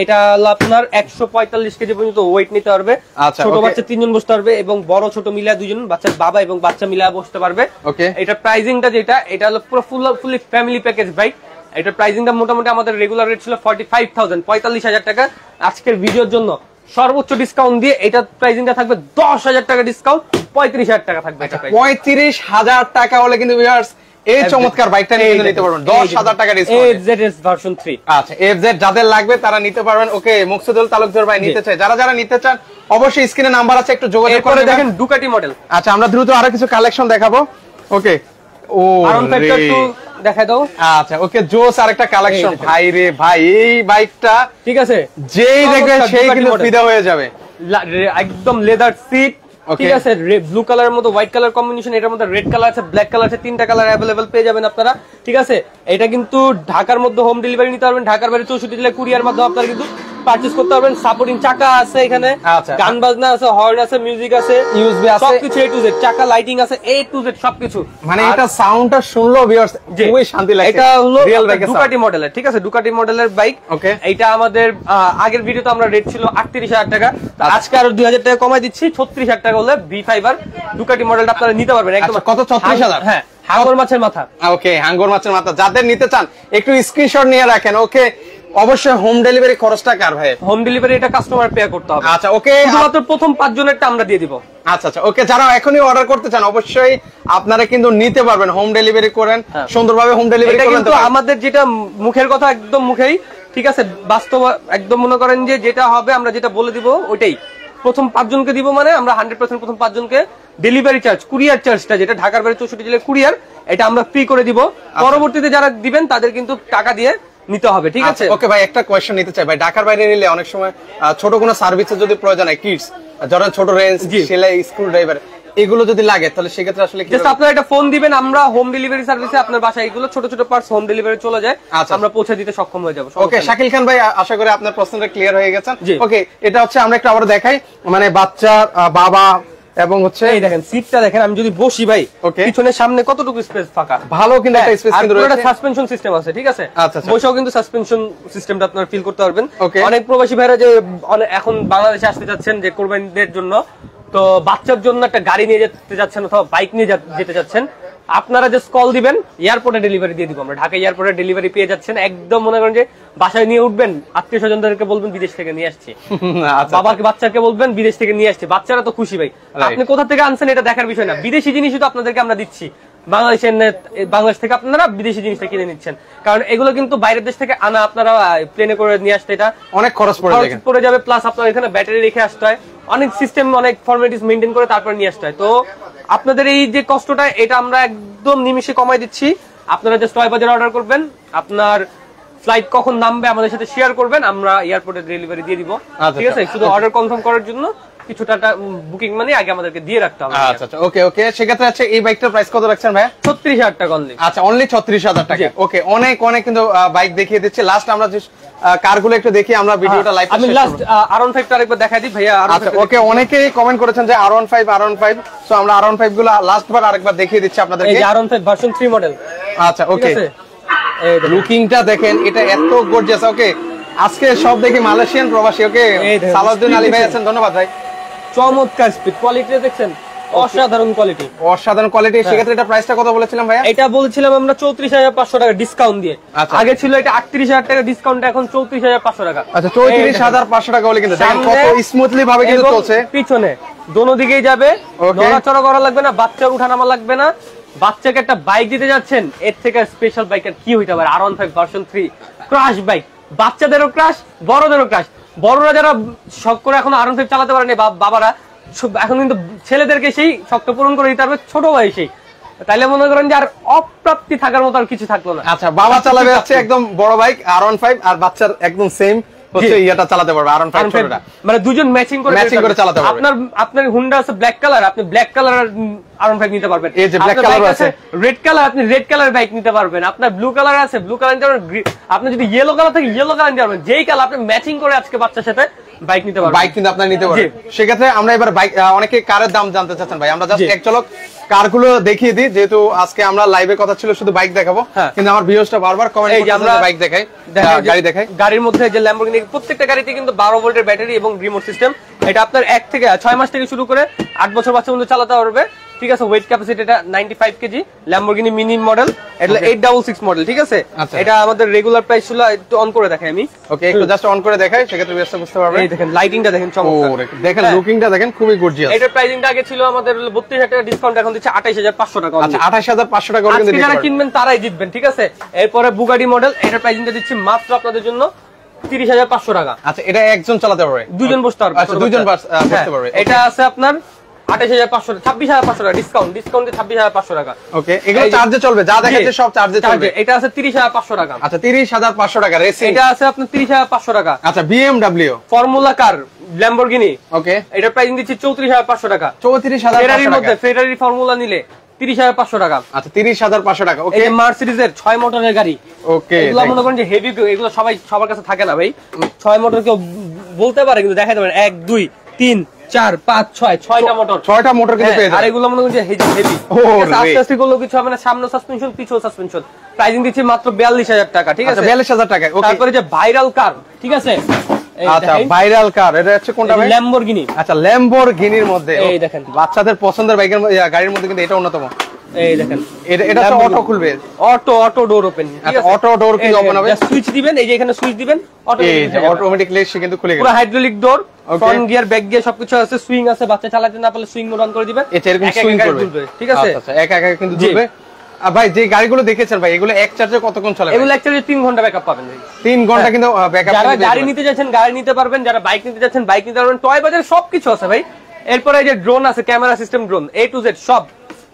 এটা হলো আপনার 145 কেজি পর্যন্ত ওয়েট নিতে পারবে। আচ্ছা, ছোট বাচ্চা 3 জন বসতে পারবে এবং বড় ছোট মিলা 2 জন, বাচ্চার বাবা এবং বাচ্চা মিলা বসতে পারবে। ওকে, এটা প্রাইসিংটা এটা হলো পুরো ফুলি ফ্যামিলি প্যাকেজ বাইক। এটা প্রাইসিংটা মোটামুটি আমাদের রেগুলার রেট ছিল 45,000, 45,000 টাকা। আজকের ভিডিওর জন্য সর্বোচ্চ ডিসকাউন্ট দিয়ে এটা প্রাইসিংটা থাকবে 10,000 টাকা ডিসকাউন্ট, 35,000 টাকা থাকবে। 35,000 টাকা হলে কিন্তু ভিউয়ার্স এই চমৎকার বাইকটা নিতে পারবেন 10,000 টাকা ডিসকাউন্ট। FZS version 3। আচ্ছা, FZ যাদের লাগবে তারা নিতে পারবেন। ওকে, মুকসুদুল তালুকদার ভাই নিতে চাই, যারা নিতে চান অবশ্যই স্ক্রিনে নাম্বার আছে, একটু যোগাযোগ করে দেখেন। Ducati model. আচ্ছা, আমরা দ্রুত আরো কিছু কালেকশন দেখাবো। ওকে, ও আরন5টা একটু দেখাই দাও। আচ্ছা, ওকে, জোস আরেকটা কালেকশন। ভাই রে ভাই, এই বাইকটা ঠিক আছে, যেই দেখবে সেই কিন্তু ফিদা হয়ে যাবে। একদম লেদার সিট, ঠিক আছে, ব্লু কালারের মধ্যে হোয়াইট কালার কম্বিনেশন, এটার মধ্যে রেড কালার আছে, ব্ল্যাক কালার আছে, 3টা কালার अवेलेबल পেয়ে যাবেন আপনারা। ঠিক আছে, এটা কিন্তু ঢাকার মধ্যে হোম ডেলিভারি নিতে পারবেন। ঢাকার বাইরে 64 জেলায় কুরিয়ার মাধ্যমে আপনারা কিন্তু পারচেজ করতে পারবেন। সাপোর্টিং চাকা আছে এখানে, গান বাজনা আছে, হর্ন আছে, মিউজিক আছে, ইউএসবি আছে, সবকিছু A to Z, চাকা লাইটিং আছে, A to Z সবকিছু। মানে এটা সাউন্ডটা শুনলো ভিউয়ার্স খুবই শান্তি লাগে। এটা হলো ডুকাটি মডেলের, ঠিক আছে, ডুকাটি মডেলের বাইক। ওকে, এটা আমাদের আগের ভিডিওতে আমরা রেট ছিল 38,000 টাকা, আজকে আরো 2,000 টাকা কমাই দিচ্ছি, 36,000 টাকা হলে V5 আর ডুকাটি মডেলটা আপনারা নিতে পারবেন একদম। কত? 36,000? হ্যাঁ, হাঙ্গর মাছের মাথা। ওকে, হাঙ্গর মাছের মাথা যাদের নিতে চান একটু স্ক্রিনশট নিয়ে রাখেন। ওকে, অবশ্যই হোম ডেলিভারি খরচটা কার ভাই? হোম ডেলিভারি এটা কাস্টমার পে করতে হবে। আচ্ছা, ওকে, শুধুমাত্র প্রথম 5 জনেরটা আমরা দিয়ে দিব। আচ্ছা, ওকে, যারা এখনই অর্ডার করতে চান অবশ্যই আপনারা কিন্তু নিতে পারবেন, হোম ডেলিভারি করেন, সুন্দরভাবে হোম ডেলিভারি করেন। কিন্তু আমাদের যেটা মুখের কথা একদম মুখেই, ঠিক আছে, বাস্তব একদম মনে করেন যে যেটা হবে আমরা যেটা বলে দিব ওইটাই। প্রথম 5 জনকে দিব মানে আমরা 100% প্রথম 5 জনকে ডেলিভারি চার্জ, কুরিয়ার চার্জটা যেটা ঢাকার বাইরে 64 জেলার কুরিয়ার, এটা আমরা ফ্রি করে দিব। পরবর্তীতে যারা দিবেন তাদের কিন্তু টাকা দিয়ে নিতে হবে। ঠিক আছে, ওকে ভাই, একটা কোয়েশ্চেন নিতে চাই ভাই। ঢাকার বাইরে নিলে অনেক সময় ছোট কোনো সার্ভিসের যদি প্রয়োজন হয়, কিডস যারা ছোট রেঞ্জ, সেলাই, স্ক্রু ড্রাইভার এগুলো যদি লাগে তাহলে সেক্ষেত্রে আসলে কি? জাস্ট আপনারা একটা ফোন দিবেন, আমরা হোম ডেলিভারি সার্ভিসে আপনার বাসায় এগুলো ছোট ছোট পার্টস হোম ডেলিভারি চলে যায়, আমরা পৌঁছে দিতে সক্ষম হয়ে যাব। ওকে, শাকিল খান ভাই, আশা করি আপনার প্রশ্নটা ক্লিয়ার হয়ে গেছে। ওকে, এটা হচ্ছে আমরা একটু আবার দেখাই, মানে বাচ্চা, বাবা এবং হচ্ছে এই দেখেন সিটটা দেখেন, আমি যদি বসি ভাই পিছনে সামনে কতটুকু স্পেস ফাঁকা, ভালো কিন্তু একটা স্পেস কিন্তু রয়েছে। এটা সাসপেনশন সিস্টেম আছে, ঠিক আছে, বসেও কিন্তু সাসপেনশন সিস্টেমটা আপনারা ফিল করতে পারবেন। অনেক প্রবাসী ভাইরা যে এখন বাংলাদেশে আসতে যাচ্ছেন যে কোরবানিদের জন্য, তো বাচ্চার জন্য একটা গাড়ি নিয়ে যেতে যাচ্ছেন অথবা বাইক নিয়ে যেতে যাচ্ছেন, আপনারা জাস্ট কল দিবেন, এয়ারপোর্টে ডেলিভারি দিয়ে দিব আমরা। ঢাকা এয়ারপোর্টে ডেলিভারি পেয়ে যাচ্ছেন, একদম মনে করেন যে বাসায় নিয়ে উঠবেন, আত্মীয় স্বজনদেরকে বলবেন বিদেশ থেকে নিয়ে আসছি, বাবাকে বাচ্চাকে বলবেন বিদেশ থেকে নিয়ে আসছি, বাচ্চারা তো খুশি ভাই। আপনি কোথা থেকে আনছেন এটা দেখার বিষয় না, বিদেশি জিনিসই তো আপনাদেরকে আমরা দিচ্ছি। বাংলাদেশ থেকে আপনারা বিদেশি জিনিসটা কিনে নিচ্ছেন, কারণ এগুলো কিন্তু বাইরের দেশ থেকে আনা, আপনারা প্লেনে করে নিয়ে আসতে এটা অনেক খরচ পড়ে যাবে, প্লাস আপনার এখানে ব্যাটারি রেখে আসতে হয়, অনেক সিস্টেম, অনেক ফর্মালিটিস মেইনটেইন করে তারপর নিয়ে আসতে হয়। তো আপনাদের এই যে কষ্টটা, এটা আমরা একদম নিমিষে কমাই দিচ্ছি। আপনারা জাস্ট বাজারে অর্ডার করবেন, আপনার ফ্লাইট কখন নামবে আমাদের সাথে শেয়ার করবেন, আমরা এয়ারপোর্টে ডেলিভারি দিয়ে দিব। ঠিক আছে, শুধু অর্ডার কনফার্ম করার জন্য কিছু টাকা বুকিং মানি আগে আমাদেরকে দিয়ে রাখতে হবে। আচ্ছা, ওকে, সেক্ষেত্রে আছে এই বাইকটার প্রাইস কত রাখছেন ভাই? 36,000 টাকা অনলি। আচ্ছা, অনলি 36,000 টাকা। ওকে, অনেক কিন্তু বাইক দেখিয়ে দিচ্ছি। লাস্ট আমরা যে কারগুলো একটু দেখি, আমরা ভিডিওটা লাইভ আমি লাস্ট R15টা আরেকবার দেখাই দিই ভাইয়া। আচ্ছা, ওকে, অনেকেই কমেন্ট করেছেন যে R15, সো আমরা R15 গুলো লাস্ট বার আরেকবার দেখিয়ে দিচ্ছি আপনাদেরকে। এই যে R15 ভার্সন 3 মডেল। আচ্ছা, ওকে, এই লুকিংটা দেখেন, এটা এত গর্জিয়াস। ওকে, আজকে সব দেখি মালয়েশিয়ান প্রবাসী। ওকে, সালাউদ্দিন আলী ভাই আছেন, ধন্যবাদ ভাই। চমৎকার স্পিড, কোয়ালিটি দেখছেন, অসাধারণ কোয়ালিটি, অসাধারণ কোয়ালিটি। সেক্ষেত্রে এটা প্রাইসটা কত বলেছিলাম ভাইয়া? এটা বলেছিলাম আমরা 34,500 টাকা ডিসকাউন্ট দিয়ে। আগে ছিল এটা 38,000 টাকা ডিসকাউন্ট, এখন 34,500 টাকা। আচ্ছা, 34,500 টাকা বলে কিন্তু দেখেন কত স্মুথলি ভাবে কিন্তু চলছে। পিছনে দোনো দিকেই যাবে, নড়াচড়া করা লাগবে না, বাচ্চার উঠানামা লাগবে না। বাচ্চাকে একটা বাইক দিতে যাচ্ছেন, এর থেকে স্পেশাল বাইক আর কি হইতে পারে? R15 ভার্সন 3 ক্রাশ বাইক, বাচ্চাদেরও ক্রাশ, বড়দেরও ক্রাশ। বড়রা যারা শখ করে এখন R15 চালাতে পারেনি, বাবারা এখন কিন্তু ছেলেদেরকে সেই শখটা পূরণ করে দিতে পারবে ছোট বয়সেই। তাইলে মনে করেন যে আর অপ্রাপ্তি থাকার মতো আর কিছু থাকলো না। আচ্ছা, বাবা চালাবে হচ্ছে একদম বড় বাইক R15, আর বাচ্চার একদম সেম হচ্ছে ইয়াটা চালাতে পারবে R15 ছোটটা, মানে দুজন ম্যাচিং করে চালাতে পারবে। আপনার হুন্ডা আছে ব্ল্যাক কালার, আপনি ব্ল্যাক কালার R15 নিতে পারবেন। এই যে ব্ল্যাক কালার আছে, রেড কালার, আপনি রেড কালার বাইক নিতে পারবেন। আপনার ব্লু কালার আছে, ব্লু কালার নিতে পারবেন। আপনি যদি ইয়েলো কালার থাকে ইয়েলো কালার নিতে পারবেন। যেই কালার আপনি ম্যাচিং করে আজকে বাচ্চার সাথে বাইক নিতে পারবেন, বাইক কিন্তু আপনারা নিতে পারবেন। সেক্ষেত্রে আমরা এবার বাইক, অনেকে কারের দাম জানতে চাচ্ছেন ভাই, আমরা জাস্ট এক ঝলক কারগুলো দেখিয়ে দিই, যেহেতু আজকে আমরা লাইভে কথা ছিল শুধু বাইক দেখাবো, কিন্তু আমার ভিউয়ার্সটা বারবার কমেন্ট করছে আমরা বাইক দেখাই, গাড়ি দেখাই। গাড়ির মধ্যে যে ল্যাম্বরগিনি প্রত্যেকটা গাড়িতে কিন্তু 12 ভোল্টের ব্যাটারি এবং রিমোট সিস্টেম। এটা আপনার 1 থেকে 6 মাস থেকে শুরু করে 8 বছর বাচ্চা পর্যন্ত চালাতে পারবে, ঠিক আছে। ওয়েট ক্যাপাসিটি এটা 95 কেজি, ল্যাম্বরগিনি মিনি মডেল, এটা 866 মডেল, ঠিক আছে। এটা আমাদের রেগুলার প্রাইস ছিল, একটু অন করে দেখাই আমি। ওকে, একটু জাস্ট অন করে দেখাই, সেক্ষেত্রে বেশটা বুঝতে পারবেন। এই দেখেন লাইটিংটা দেখেন চমৎকার, দেখেন লুকিংটা দেখেন খুবই গর্জিয়াস। এটার প্রাইসিংটা আগে ছিল আমাদের 32,000 টাকা, ডিসকাউন্ট এখন দিচ্ছে 28,500 টাকা। আচ্ছা 28,500 টাকা করে কিন্তু যারা কিনবেন তারাই জিতবেন, ঠিক আছে। এরপরে বুগাটি মডেল, এটার প্রাইসিংটা দিচ্ছি মাত্র আপনাদের জন্য 30,500 টাকা। আচ্ছা এটা একজন চালাতে পারবে, দুজন বসতে পারবে। আচ্ছা দুজন বসতে পারবে। এটা আছে আপনার 28,500, 26,500 টাকা ডিসকাউন্ট, ডিসকাউন্টে 26,500 টাকা। ওকে, এগুলো চার্জে চলবে, যা দেখাচ্ছে সব চার্জে চলবে। এটা আছে 30,500 টাকা। আচ্ছা 30,500 টাকা রেসিং। এটা আছে আপনার 30,500 টাকা। আচ্ছা BMW ফর্মুলা কার ল্যাম্বরগিনি, ওকে, এটার প্রাইসিং দিচ্ছি 34,500 টাকা। 34,500 ফেরারির মধ্যে ফেরারি ফর্মুলা নিলে 30,500 টাকা। আচ্ছা 30,500 টাকা। ওকে, এই মার্সিডিজের 6 মোটরের গাড়ি, ওকে, এগুলো মনে করেন যে হেভি, এগুলো সবার কাছে থাকে না ভাই। 6 মোটর কেউ বলতে পারে কিন্তু দেখাতে পারে 1 2 3 4 5 6 6টা মোটর, 6টা মোটর কিন্তু পেয়ে যাবেন। আর এগুলো মনে করেন যে হেভি, আস্তে আস্তে করলেও কিছু হবে না। সামনে সাসপেনশন, পিছু সাসপেনশন। প্রাইসিং দিচ্ছি মাত্র 42,000 টাকা, ঠিক আছে। 42,000 টাকা। ওকে, তারপরে যে ভাইরাল কার, ঠিক আছে। আচ্ছা ভাইরাল কার, এটা হচ্ছে কোনটা ভাই? ল্যাম্বরগিনি। আচ্ছা ল্যাম্বরগিনির মধ্যে এই দেখেন বাচ্চাদের পছন্দের বাইকের গাড়ির মধ্যে কিন্তু এটা অন্যতম। এই দেখেন এটা তো অটো খুলবে, অটো ডোর ওপেন, ঠিক আছে। অটো ডোর কি ওপেন হবে? সুইচ দিবেন, এই যে এখানে সুইচ দিবেন, অটোমেটিক্যালি সে কিন্তু খুলে গেল। পুরো হাইড্রোলিক ডোর, ফ্রন্ট গিয়ার, ব্যাক গিয়ার সবকিছু আছে, সুইং আছে। বাচ্চা চালাতে না পারলে সুইং মোড অন করে দিবেন, এটা এরকম সুইং করবে, ঠিক আছে। আচ্ছা একা একা কিন্তু দুলবে। আর ভাই যে গাড়িগুলো দেখেছেন ভাই, এগুলো এক চার্জে কতক্ষণ চলে? এগুলো এক চার্জে 3 ঘন্টা ব্যাকআপ পাবেন ভাই। 3 ঘন্টা কিন্তু ব্যাকআপ। যারা গাড়ি নিতে যাচ্ছেন গাড়ি নিতে পারবেন, যারা বাইক নিতে যাচ্ছেন বাইক নিতে পারবেন। টয় বাজার সবকিছু আছে ভাই। এরপরে এই যে ড্রোন আছে, camera system drone, A to Z সব,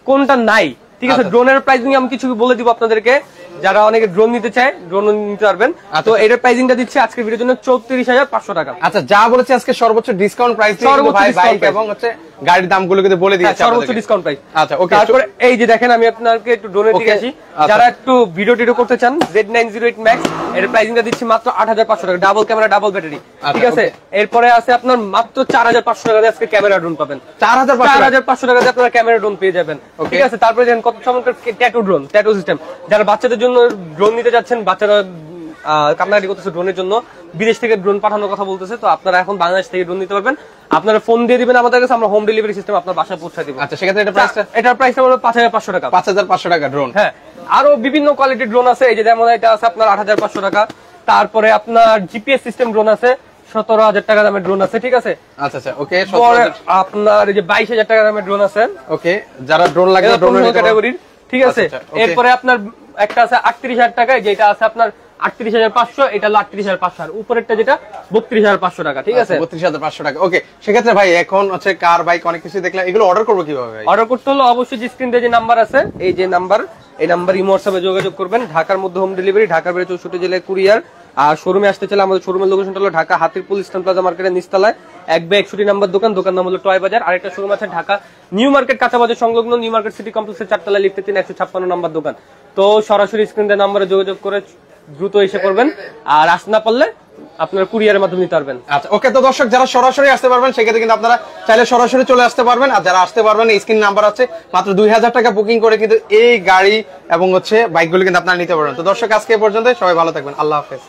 কোনটা নাই, ঠিক আছে। ড্রোনের প্রাইসিং আমি কিছু বলে দিব আপনাদেরকে, যারা অনেকে ড্রোন নিতে চায় ড্রোন নিতে পারবেন। তো এটার প্রাইসিংটা দিচ্ছি আজকের ভিডিওর জন্য 34,500 টাকা। আচ্ছা যা বলেছে আজকে সর্বোচ্চ ডিসকাউন্ট প্রাইস, ভাই বাইক এবং হচ্ছে গাড়ির দামগুলো কিন্তু বলে দিয়েছে সর্বোচ্চ ডিসকাউন্ট প্রাইস। আচ্ছা ওকে, তারপরে এই যে দেখেন আমি আপনাকে একটু ড্রোনের দিকে আসি। যারা একটু ভিডিও টিডিও করতে চান, Z908 Max, এর প্রাইসিংটা দিচ্ছি মাত্র 8,500 টাকা, ডাবল ক্যামেরা ডাবল ব্যাটারি, ঠিক আছে। এরপরে আছে আপনার মাত্র 4,500 টাকা দিয়ে আজকে ক্যামেরা ড্রোন পাবেন। 4,500 টাকা দিয়ে আপনারা ক্যামেরা ড্রোন পেয়ে যাবেন, ঠিক আছে। তারপরে দেখেন কত চমৎকার ট্যাটু ড্রোন, ট্যাটু সিস্টেম। যারা বাচ্চাদের জন্য ড্রোন নিতে যাচ্ছেন, বাচ্চারা কান্নাকাটি করতেছে ড্রোনের জন্য, বিদেশ থেকে ড্রোন পাঠানোর কথা বলতেছে, তো আপনারা এখন বাংলাদেশ থেকে ড্রোন নিতে পারবেন। আপনারা ফোন দিয়ে দিবেন আমাদের কাছে, আমরা হোম ডেলিভারি সিস্টেম আপনার বাসায় পৌঁছে দিব। আচ্ছা সেক্ষেত্রে এটার প্রাইসটা হলো 5,500 টাকা। 5,500 টাকা ড্রোন। হ্যাঁ, আরো বিভিন্ন কোয়ালিটির ড্রোন আছে, এই যে যেমন এটা আছে আপনার 8,500 টাকা। তারপরে আপনার জিপিএস সিস্টেম ড্রোন আছে, 17,000 টাকা দামের ড্রোন আছে, ঠিক আছে। আচ্ছা আচ্ছা ওকে, আপনার এই যে 22,000 টাকা দামের ড্রোন আছে। ওকে, যারা ড্রোন লাগবে ড্রোনের ক্যাটাগরির, ঠিক আছে। এরপরে আপনার একটা আছে 38,000 টাকা, যেটা আছে আপনার 38,500, এটা হলো 38,500, আর উপরেরটা যেটা 32,500 টাকা, ঠিক আছে। 32,500 টাকা। ওকে, সেক্ষেত্রে ভাই এখন হচ্ছে কার বাইক অনেক কিছু দেখলাম, এগুলো অর্ডার করবো কিভাবে ভাই? অর্ডার করতে হলো অবশ্যই যে স্ক্রিনে যে নাম্বার আছে, এই যে নাম্বার, এই নাম্বার ইমো হোয়াটসঅ্যাপে যোগাযোগ করবেন। ঢাকার মধ্যে হোম ডেলিভারি, ঢাকার বাইরে 64 জেলায় কুরিয়ার। আর শোরুমে আসতে চাইলে আমাদের শোরুমের লোকেশনটা হলো ঢাকা হাতিরপুল ইস্টার্ন প্লাজা মার্কেটের নিচতলায় 1/61 নাম্বার দোকান, দোকান নাম হলো টয় বাজার। আরেকটা শোরুম আছে ঢাকা নিউ মার্কেট কাঁচা বাজার সংলগ্ন নিউ মার্কেট সিটি কমপ্লেক্সের 4 তলায় লিফটে 3 156 নাম্বার দোকান। তো সরাসরি স্ক্রিনে নাম্বারে যোগাযোগ করে দ্রুত এসে করবেন, আর আসতে না পারলে আপনারা কুরিয়ারের মাধ্যমে নিতে পারবেন। আচ্ছা ওকে, তো দর্শক যারা সরাসরি আসতে পারবেন সেক্ষেত্রে কিন্তু আপনারা চাইলে সরাসরি চলে আসতে পারবেন, আর যারা আসতে পারবেন স্ক্রিন নাম্বার আছে, মাত্র 2,000 টাকা বুকিং করে কিন্তু এই গাড়ি এবং হচ্ছে বাইকগুলো কিন্তু আপনারা নিতে পারবেন। তো দর্শক আজকে পর্যন্ত, সবাই ভালো থাকবেন, আল্লাহ হাফেজ।